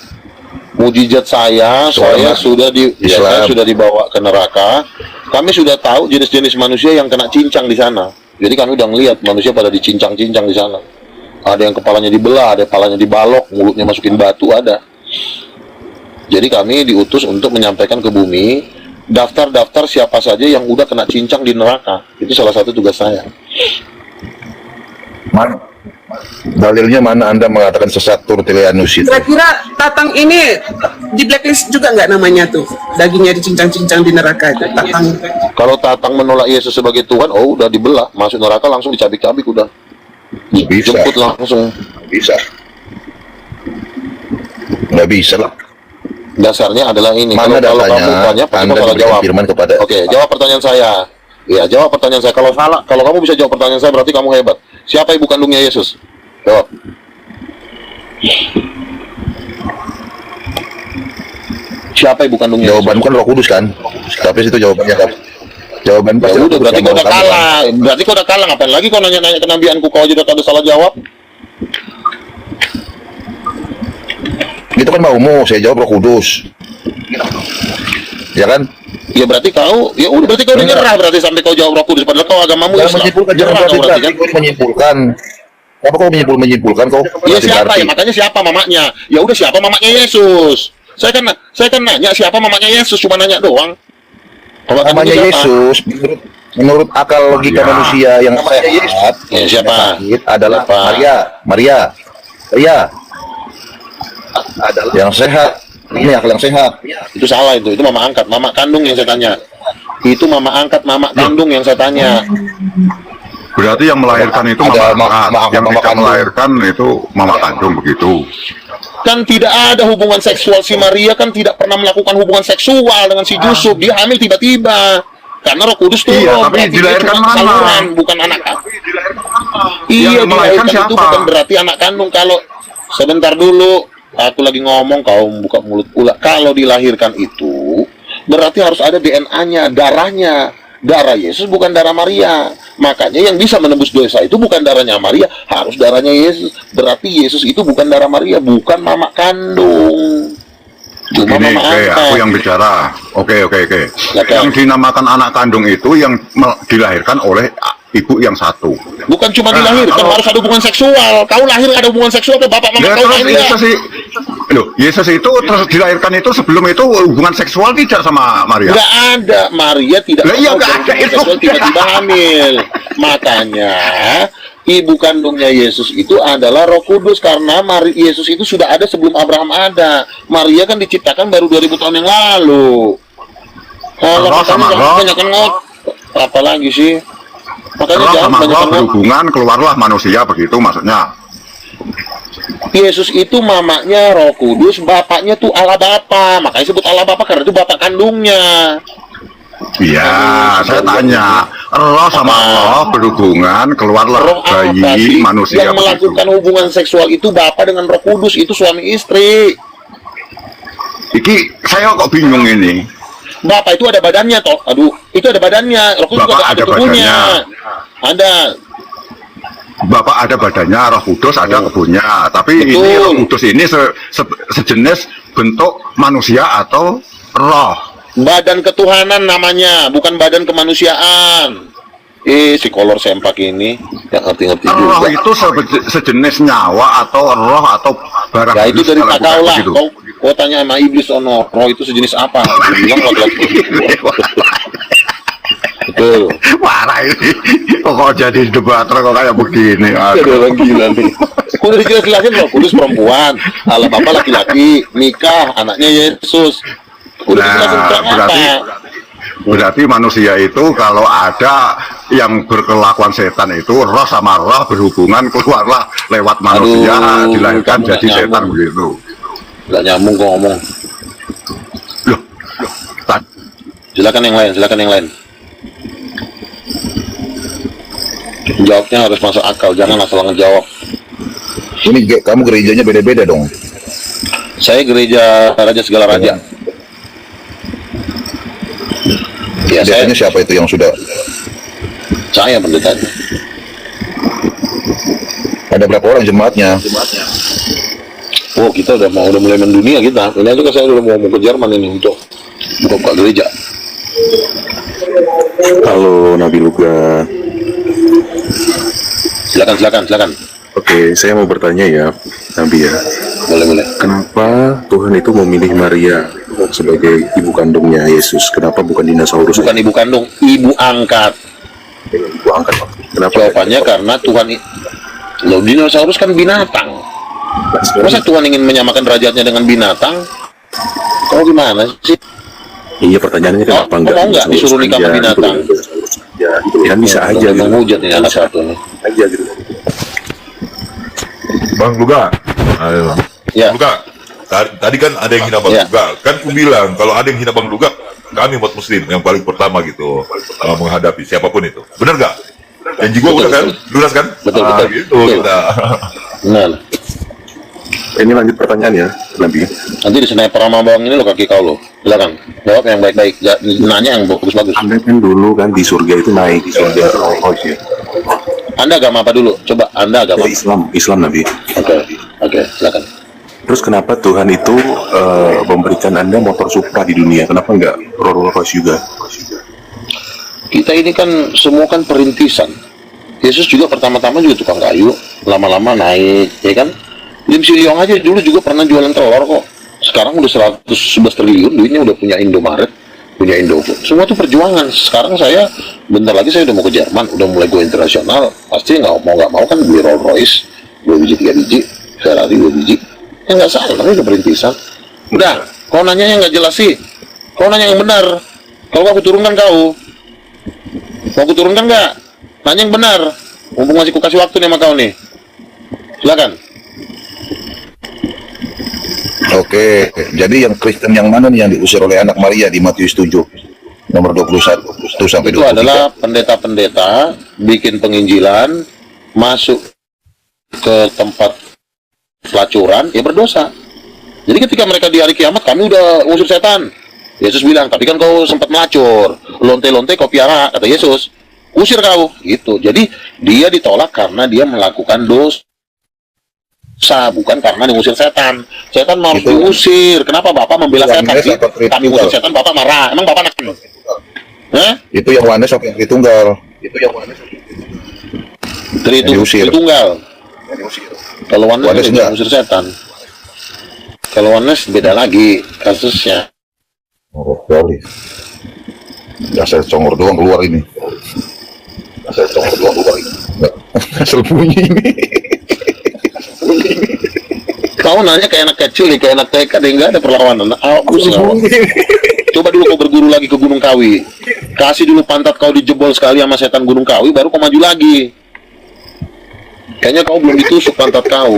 Mujizat saya Seorang sudah Islam. saya sudah dibawa ke neraka. Kami sudah tahu jenis-jenis manusia yang kena cincang di sana. Jadi kami udah ngelihat manusia pada dicincang-cincang di sana. Ada yang kepalanya dibelah, ada yang kepalanya dibalok, mulutnya masukin batu, ada. Jadi kami diutus untuk menyampaikan ke bumi daftar-daftar siapa saja yang udah kena cincang di neraka. Itu salah satu tugas saya. Dalilnya mana Anda mengatakan sesat Tertullianus itu? Kira-kira Tatang ini di blacklist juga nggak namanya tuh? Dagingnya dicincang-cincang di neraka itu Tatang. Kalau Tatang menolak Yesus sebagai Tuhan, oh udah dibelah, masuk neraka langsung dicabik-cabik udah. Bisa. Jemput langsung. Bisa. Nggak bisa lah. Dasarnya adalah ini. Mana Kalau kamu datanya? tanya, pasti Anda kau salah memberikan jawab. firman kepada. Oke, jawab pertanyaan saya. Ya, jawab pertanyaan saya. Kalau salah, kalau kamu bisa jawab pertanyaan saya, berarti kamu hebat. Siapa ibu kandungnya Yesus? Jawab. Siapa ibu kandungnya Yesus? Jawaban kan Roh Kudus kan? Tapi situ jawabannya kan. Jawaban Ya pasti Roh udah, Kudus berarti yang kau mau udah kamu, kan? kalah. Berarti kau udah kalah. Ngapain lagi kau nanya-nanya kenabianku? Kau aja udah ada salah jawab. Itu kan maumu, saya jawab Roh Kudus. Ya kan? Ya berarti kau, ya udah berarti kau udah nyerah berarti sampai kau jawab Roh Kudus. Padahal kau agamamu Jangan Islam. menyimpulkan, jangan Nyerah kau berarti kan? kau menyimpulkan. Apa kau menyimpulkan kau? Iya berarti siapa berarti. ya? Makanya siapa mamanya? Ya udah siapa mamanya Yesus? Saya kan nanya siapa mamanya Yesus, cuma nanya doang. Mama kandungnya Namanya siapa? Yesus menurut akal logika Ya. manusia yang Namanya sehat Ya, siapa? sakit adalah Siapa? Maria adalah yang sehat. Ini akal yang sehat. Itu salah itu mama angkat, mama kandung yang saya tanya. Itu mama angkat, mama kandung yang saya tanya. Berarti yang melahirkan itu Ada mama angkat, yang mama tidak kandung. melahirkan itu mama kandung begitu. Kan tidak ada hubungan seksual, si Maria kan tidak pernah melakukan hubungan seksual dengan si Yusuf. Dia hamil tiba-tiba. Karena Roh Kudus turun. Iya, tapi berarti dia dilahirkan cuma mana? saluran, bukan anak kandung. Iya, Yang melahirkan dilahirkan itu siapa? bukan berarti anak kandung. Kalau sebentar dulu, aku lagi ngomong, kau buka mulut pula. Kalau dilahirkan itu berarti harus ada DNA-nya, darahnya. Darah Yesus bukan darah Maria. Makanya yang bisa menembus dosa itu bukan darahnya Maria, harus darahnya Yesus. Berarti Yesus itu bukan darah Maria, bukan mama kandung. Cuma Begini, mama oke, angkat. aku yang bicara. Oke. Silakan. Yang dinamakan anak kandung itu yang dilahirkan oleh ibu yang satu. Bukan cuma Nah, dilahirkan, kalau- harus ada hubungan seksual. Kau lahir ada hubungan seksual ke bapak mama Ya, kau terus lahir ya? Yesus itu terus dilahirkan itu sebelum itu hubungan seksual tidak sama Maria. Nggak ada, Maria tidak Lah, iya, mau nggak ada berhubungan itu. seksual, tiba-tiba hamil. Makanya ibu kandungnya Yesus itu adalah Roh Kudus karena Yesus itu sudah ada sebelum Abraham ada. Maria kan diciptakan baru 2000 tahun yang lalu. Kalau Roh sama roh. banyak apa lagi sih? Makanya Roh jangan sama banyak roh berhubungan, keluarlah manusia begitu maksudnya. Yesus itu mamanya Roh Kudus, bapaknya tuh Allah Bapa. Makanya sebut Allah Bapa karena itu bapak kandungnya. Iya, saya tanya, roh sama roh berhubungan, keluarlah Roh apa bayi sih? manusia Yang begitu. melakukan hubungan seksual itu bapak dengan Roh Kudus, itu suami istri. Iki saya kok bingung ini. Bapak itu ada badannya toh. Aduh, itu ada badannya. Roh Kudus Bapak juga ada ada tubuhnya. Ada. Bapak ada badannya, Roh Kudus ada kebunnya. Tapi Betul. ini Roh Kudus ini sejenis bentuk manusia atau roh. Badan ketuhanan namanya, bukan badan kemanusiaan. Si kolor sempak ini yang ngerti-ngerti Roh juga. itu sejenis nyawa atau roh atau barang Ya itu halus dari kalau tak bukan kau lah. begitu. Kau tanya sama iblis ono, roh itu sejenis apa? Dia bilang laki-laki. Betul. Parah ini. Kok jadi debater kok kayak begini. Ada orang gila nih. Udah dijelas-jelasin Roh Kudus perempuan, Allah Bapa laki-laki, nikah, anaknya Yesus. Udah dijelasin Nah, terang apa? berarti manusia itu kalau ada yang berkelakuan setan itu roh sama roh berhubungan keluarlah lewat manusia Aduh, dilahirkan kamu jadi nggak setan nyambung. begitu. Nggak nyambung kok ngomong. Silakan yang lain, silakan yang lain. Jawabnya harus masuk akal, jangan asal ngejawab. Ini kamu gerejanya beda-beda dong. Saya gereja Raja Segala Raja. Ya, Pendetanya siapa itu yang sudah? Saya pendetanya. Ada berapa orang jemaatnya? Oh, kita udah mulai mendunia kita. Ini aja saya udah mau ke Jerman ini untuk buka gereja. Halo Nabi Luga. Silakan. Oke, saya mau bertanya ya, Nabi ya. Boleh. Kenapa Tuhan itu memilih Maria sebagai ibu kandungnya Yesus? Kenapa bukan dinosaurus? Bukan ibu kandung, ibu angkat. Ibu angkat. Kenapa? Jawabannya karena Tuhan loh, dinosaurus kan binatang. Masa Tuhan ingin menyamakan derajatnya dengan binatang? Kau gimana sih? Iya, pertanyaannya kenapa enggak disuruh nikah sama binatang? Ya bisa aja gitu. Menghujat ini anak satu nih. Aja gitu. Bang Luga, ayo. Ya. Luga, tadi kan ada yang hina Bang Luga. Kan ku bilang kalau ada yang hina Bang Luga, kami umat Muslim yang paling pertama gitu menghadapi siapapun itu. Benar gak? Janji gua udah kan? Lunas kan? Betul. Gitu kita. Benar. Ini lanjut pertanyaan ya, Nabi. Nanti di sniper sama bang ini lo kaki kau lo. Silakan. Jawab yang baik-baik. Nanya yang bagus-bagus. Anda kan dulu kan di surga itu naik di surga ya. Anda agama apa dulu? Coba Anda agama. Islam Nabi. Oke, silakan. Terus kenapa Tuhan itu memberikan Anda motor Supra di dunia? Kenapa nggak Rolls Royce juga? Kita ini kan semua kan perintisan. Yesus juga pertama-tama juga tukang kayu, lama-lama naik, ya kan? Lim Siliong aja dulu juga pernah jualan telur kok. Sekarang udah 111 triliun duitnya, udah punya Indomaret, punya Indofood. Semua itu perjuangan. Sekarang saya bentar lagi saya udah mau ke Jerman, udah mulai go internasional. Pasti nggak mau kan beli Rolls Royce 2 biji 3 biji, Ferrari 2 biji. Ya nggak salah, tapi udah perintisan. Udah, kau nanya yang nggak jelas sih. Kau nanya yang benar. Kalau aku turunkan kau, mau aku turunkan nggak? Nanya yang benar. Mumpung masih ku kasih waktu nih sama kau nih. Silakan. Oke, jadi yang Kristen yang mana nih yang diusir oleh anak Maria di Matius 7 nomor 21 sampai 23? Itu adalah pendeta-pendeta bikin penginjilan, masuk ke tempat pelacuran, ya berdosa. Jadi ketika mereka di hari kiamat, kami udah ngusir setan. Yesus bilang, tapi kan kau sempat melacur, lonte-lonte kau piara, kata Yesus. Usir kau, gitu. Jadi dia ditolak karena dia melakukan dosa. Bukan karena diusir setan. Setan mau diusir. Kenapa Bapak membela setan? Kami usir setan, Bapak marah. Emang Bapak nakal? Hah? Itu yang Yohanes sampai Tritunggal. Tritunggal. Kalau Yohanes nggak usir setan. Kalau Yohanes beda lagi kasusnya. Oh, kali. Dasar congor doang keluar ini. Asal bunyi ini. Kau nanya kayak anak kecil nih, kayak anak TK deh, nggak ada perlawanan. Coba dulu kau berguru lagi ke Gunung Kawi. Kasih dulu pantat kau dijebol sekali sama setan Gunung Kawi, baru kau maju lagi. Kayaknya kau belum ditusuk pantat kau.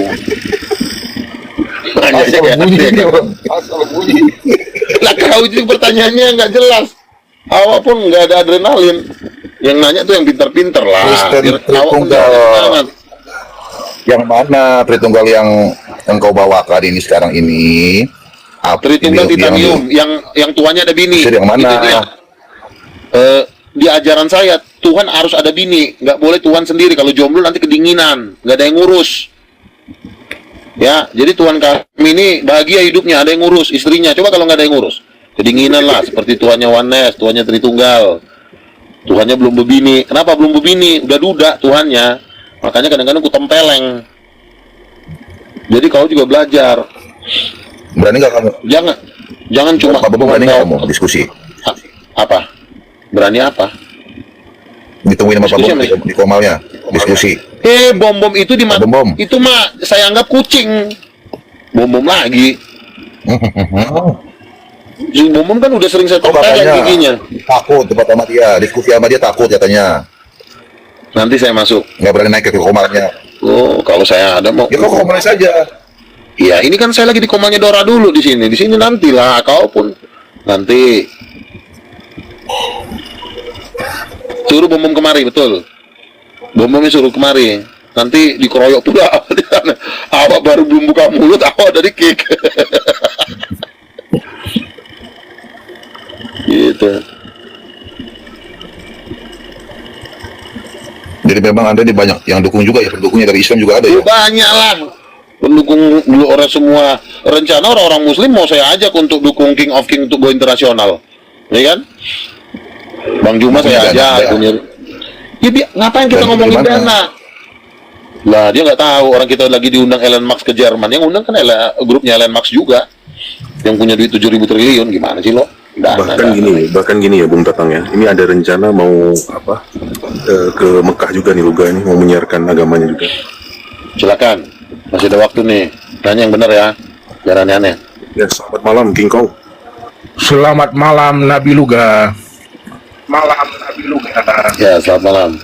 Nanya kayak anak TK. Lah kau itu pertanyaannya nggak jelas. Awal pun nggak ada adrenalin. Yang nanya tuh yang pintar-pintar lah. Yang mana Tritunggal yang engkau bawakan ini sekarang ini? Tritunggal Titanium yang tuannya ada bini. Yang mana? Di ajaran saya Tuhan harus ada bini, nggak boleh Tuhan sendiri. Kalau jomblo nanti kedinginan, nggak ada yang ngurus. Ya, jadi Tuhan kami ini bahagia hidupnya, ada yang ngurus istrinya. Coba kalau nggak ada yang ngurus, kedinginan lah. Seperti tuannya Yohanes, tuannya Tritunggal. Tuhannya belum berbini. Kenapa belum berbini? Udah duda Tuhannya. Makanya kadang-kadang ku tempeleng. Jadi kau juga belajar. Berani nggak kamu? Jangan cuma berani nggak kamu diskusi? Apa? Berani apa? Ditungguin sama Pak Bom di komalnya diskusi. Bom itu di mana? Itu mah saya anggap kucing. Bom lagi. Bom kan udah sering saya tempeleng giginya. Takut debat sama dia, diskusi sama dia takut katanya. Nanti saya masuk. Nggak berani naik ke komalnya. Oh, kalau saya ada mau. Ya kok komalnya saja. Ya, ini kan saya lagi di komanya Dora dulu di sini. Di sini nantilah kau pun nanti suruh bom kemari, betul. Bomnya suruh kemari. Nanti dikeroyok pula. Awak baru belum buka mulut, awak dari kick. Gitu. Jadi memang Anda ini banyak yang dukung juga ya, pendukungnya dari Islam juga ada ya? Banyak lah. Pendukung dulu orang semua. Rencana orang-orang Muslim mau saya ajak untuk dukung King of King untuk go internasional. Ya kan? Bang Juma saya ajak. Ya ngapain kita ngomongin dana? Lah dia nggak tahu orang kita lagi diundang Elon Musk ke Jerman. Yang undang kan grupnya Elon Musk juga. Yang punya duit 7.000 triliun. Gimana sih lo? Bahkan gini ya Bung Tatang ya, ini ada rencana mau ke Mekah juga nih Luga ini, mau menyiarkan agamanya juga. Silakan, masih ada waktu nih, tanya yang benar ya, jangan aneh-aneh. Ya, selamat malam King Kong. Selamat malam Nabi Luga. Malam Nabi Luga. Ya, selamat malam.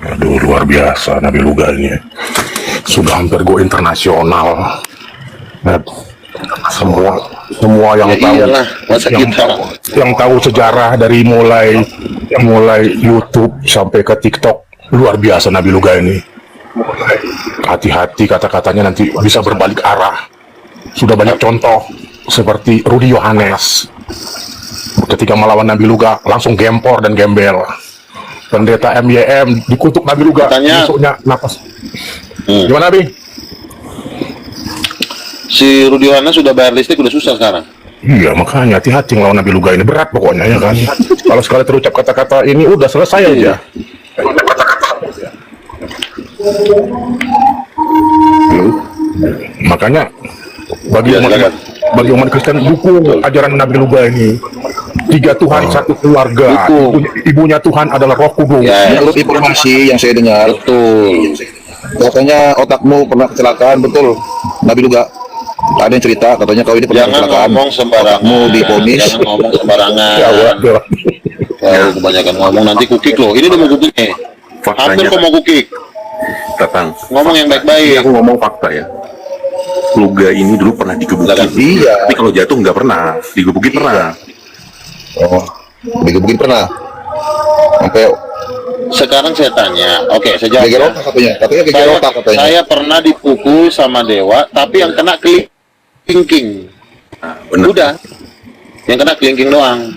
Aduh, luar biasa Nabi Luga ini. Sudah hampir go internasional. Nah, semua yang tahu, yang tahu sejarah dari mulai YouTube sampai ke TikTok, luar biasa Nabi Luga ini. Hati-hati kata-katanya nanti bisa berbalik arah. Sudah banyak contoh seperti Rudy Yohanes ketika melawan Nabi Luga langsung gempor dan gembel. Pendeta MYM dikutuk Nabi Luga, besoknya napas. Gimana Nabi? Si Rudy Yohanes sudah bayar listrik, udah susah sekarang. Iya, makanya hati-hati ngelawan Nabi Luga ini, berat pokoknya ya kan. Kalau sekali terucap kata-kata ini udah selesai aja. Makanya bagi umat Kristen dukung ajaran Nabi Luga ini. 3 Tuhan, 1 keluarga. Ibunya Tuhan adalah Roh Kudus. Ya, menurut informasi yang saya dengar, betul. Katanya otakmu pernah kecelakaan, betul. Nabi Luga. Ada yang cerita katanya kau ini pernah kecelakaan. Jangan ngomong sembarangan. Otakmu diponis. Jangan ngomong sembarangan. Kalau kebanyakan ngomong nanti kukik loh. Ini udah mau kukik nih. Hampir kok mau kukik. Tatang. Ngomong yang baik-baik. Aku ngomong fakta ya. Luga ini dulu pernah digebukin. Iya. Tapi kalau jatuh nggak pernah. Digebukin pernah. Oh, digebukin pernah. Sampai sekarang saya tanya, oke, saya jawab. Geger otak katanya. Katanya otak katanya. Saya pernah dipukul sama dewa, tapi yang kena kelingking. Udah, yang kena kelingking doang.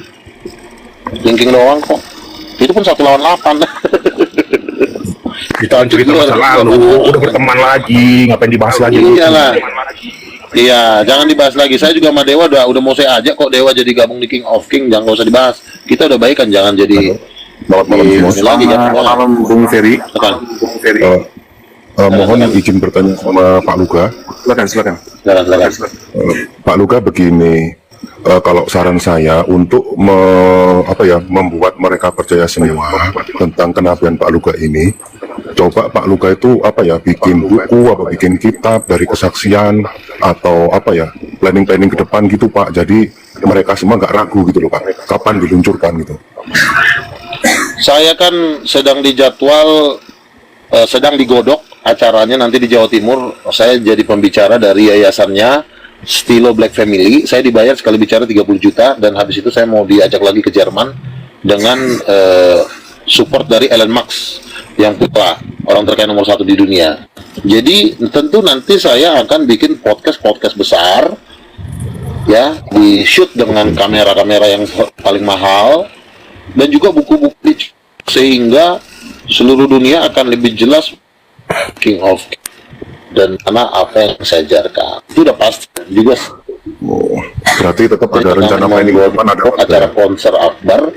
Kelingking doang kok. Itu pun 1 lawan 8. Kita cerita masa lalu, udah berteman lagi, ngapain dibahas lagi? Iyalah. Iya, jangan dibahas lagi. Saya juga sama Dewa udah mau saya ajak kok Dewa jadi gabung di King of King, jangan usah dibahas. Kita udah baik kan, jangan jadi malam Bung Ferry. Mohon izin bertanya sama Pak Luga. Silakan. Pak Luga begini, kalau saran saya untuk membuat mereka percaya semua tentang kenabian Pak Luga ini, coba Pak Luga itu bikin buku, bikin kitab dari kesaksian atau planning ke depan gitu Pak. Jadi mereka semua nggak ragu gitu loh Pak. Kapan diluncurkan gitu? Saya kan sedang dijadwal, sedang digodok acaranya nanti di Jawa Timur. Saya jadi pembicara dari yayasannya Stilo Black Family. Saya dibayar sekali bicara 30 juta dan habis itu saya mau diajak lagi ke Jerman dengan support dari Elon Musk yang putra orang terkaya nomor 1 di dunia. Jadi tentu nanti saya akan bikin podcast besar ya, di shoot dengan kamera-kamera yang paling mahal dan juga buku-buku sehingga seluruh dunia akan lebih jelas King of King dan apa yang saya ajarkan. Itu udah pasti juga. Berarti tetap ada rencana planning depan, ada acara konser akbar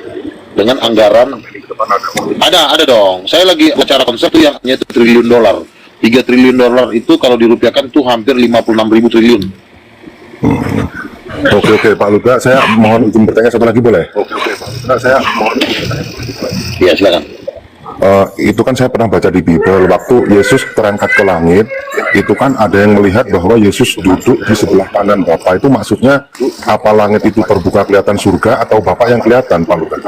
dengan anggaran ada dong. Saya lagi acara konser tuh yang $3 triliun. $3 triliun itu kalau dirupiahkan tuh hampir 56.000 triliun. Oke Pak Luga, saya mohon izin bertanya satu lagi boleh? Iya silakan. Itu kan saya pernah baca di Bible, waktu Yesus terangkat ke langit, itu kan ada yang melihat bahwa Yesus duduk di sebelah kanan Bapa. Itu maksudnya apa langit itu terbuka kelihatan surga atau Bapa yang kelihatan, Pak Luga?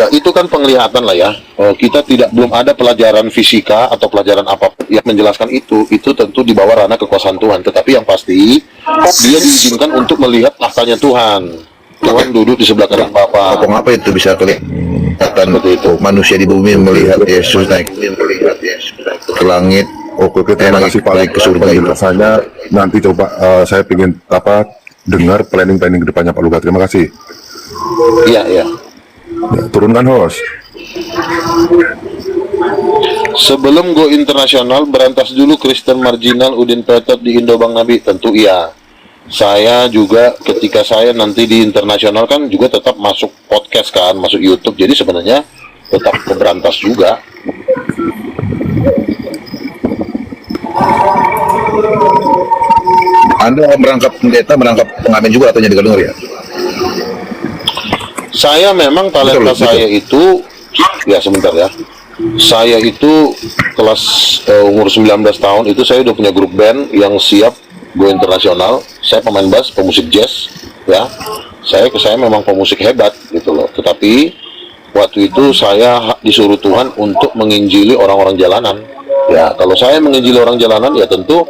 Ya, itu kan penglihatan lah ya. Kita belum ada pelajaran fisika atau pelajaran apapun yang menjelaskan itu. Itu tentu di bawah ranah kekuasaan Tuhan. Tetapi yang pasti, dia diizinkan untuk melihat tahtanya Tuhan. Tuhan duduk di sebelah kanan Bapa. Apa itu bisa kelihatan itu manusia di bumi melihat Yesus naik ke langit. Oke, terima kasih Pak naik ke surga itu. Rasanya nanti coba saya ingin dengar planning ke depannya Pak Luga. Terima kasih. Iya, iya. Ya, turunkan host. Sebelum go internasional, berantas dulu Kristen marginal Udin Petet di Indo Bang Nabi. Tentu iya. Saya juga ketika saya nanti di internasional kan juga tetap masuk podcast kan, masuk YouTube. Jadi sebenarnya tetap keberantas juga. Anda merangkap pendeta, merangkap pengamen juga atau dengar ya? Saya memang talenta saya itu, ya sebentar ya. Saya itu kelas umur 19 tahun itu saya udah punya grup band yang siap go internasional. Saya pemain bass, pemusik jazz, ya. Saya memang pemusik hebat gitu loh. Tetapi waktu itu saya disuruh Tuhan untuk menginjili orang-orang jalanan. Ya, kalau saya menginjili orang jalanan ya tentu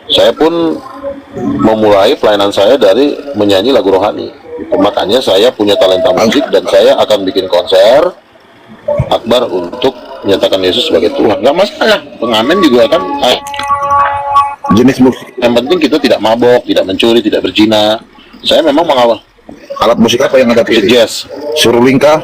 saya pun memulai pelayanan saya dari menyanyi lagu rohani. Makanya saya punya talenta musik dan saya akan bikin konser akbar untuk menyatakan Yesus sebagai Tuhan. Gak masalah, pengamen juga kan jenis musik. Yang penting kita tidak mabok, tidak mencuri, tidak berzina. Saya memang mengawal. Alat musik apa yang Anda pilih? Jazz. Suruling kah?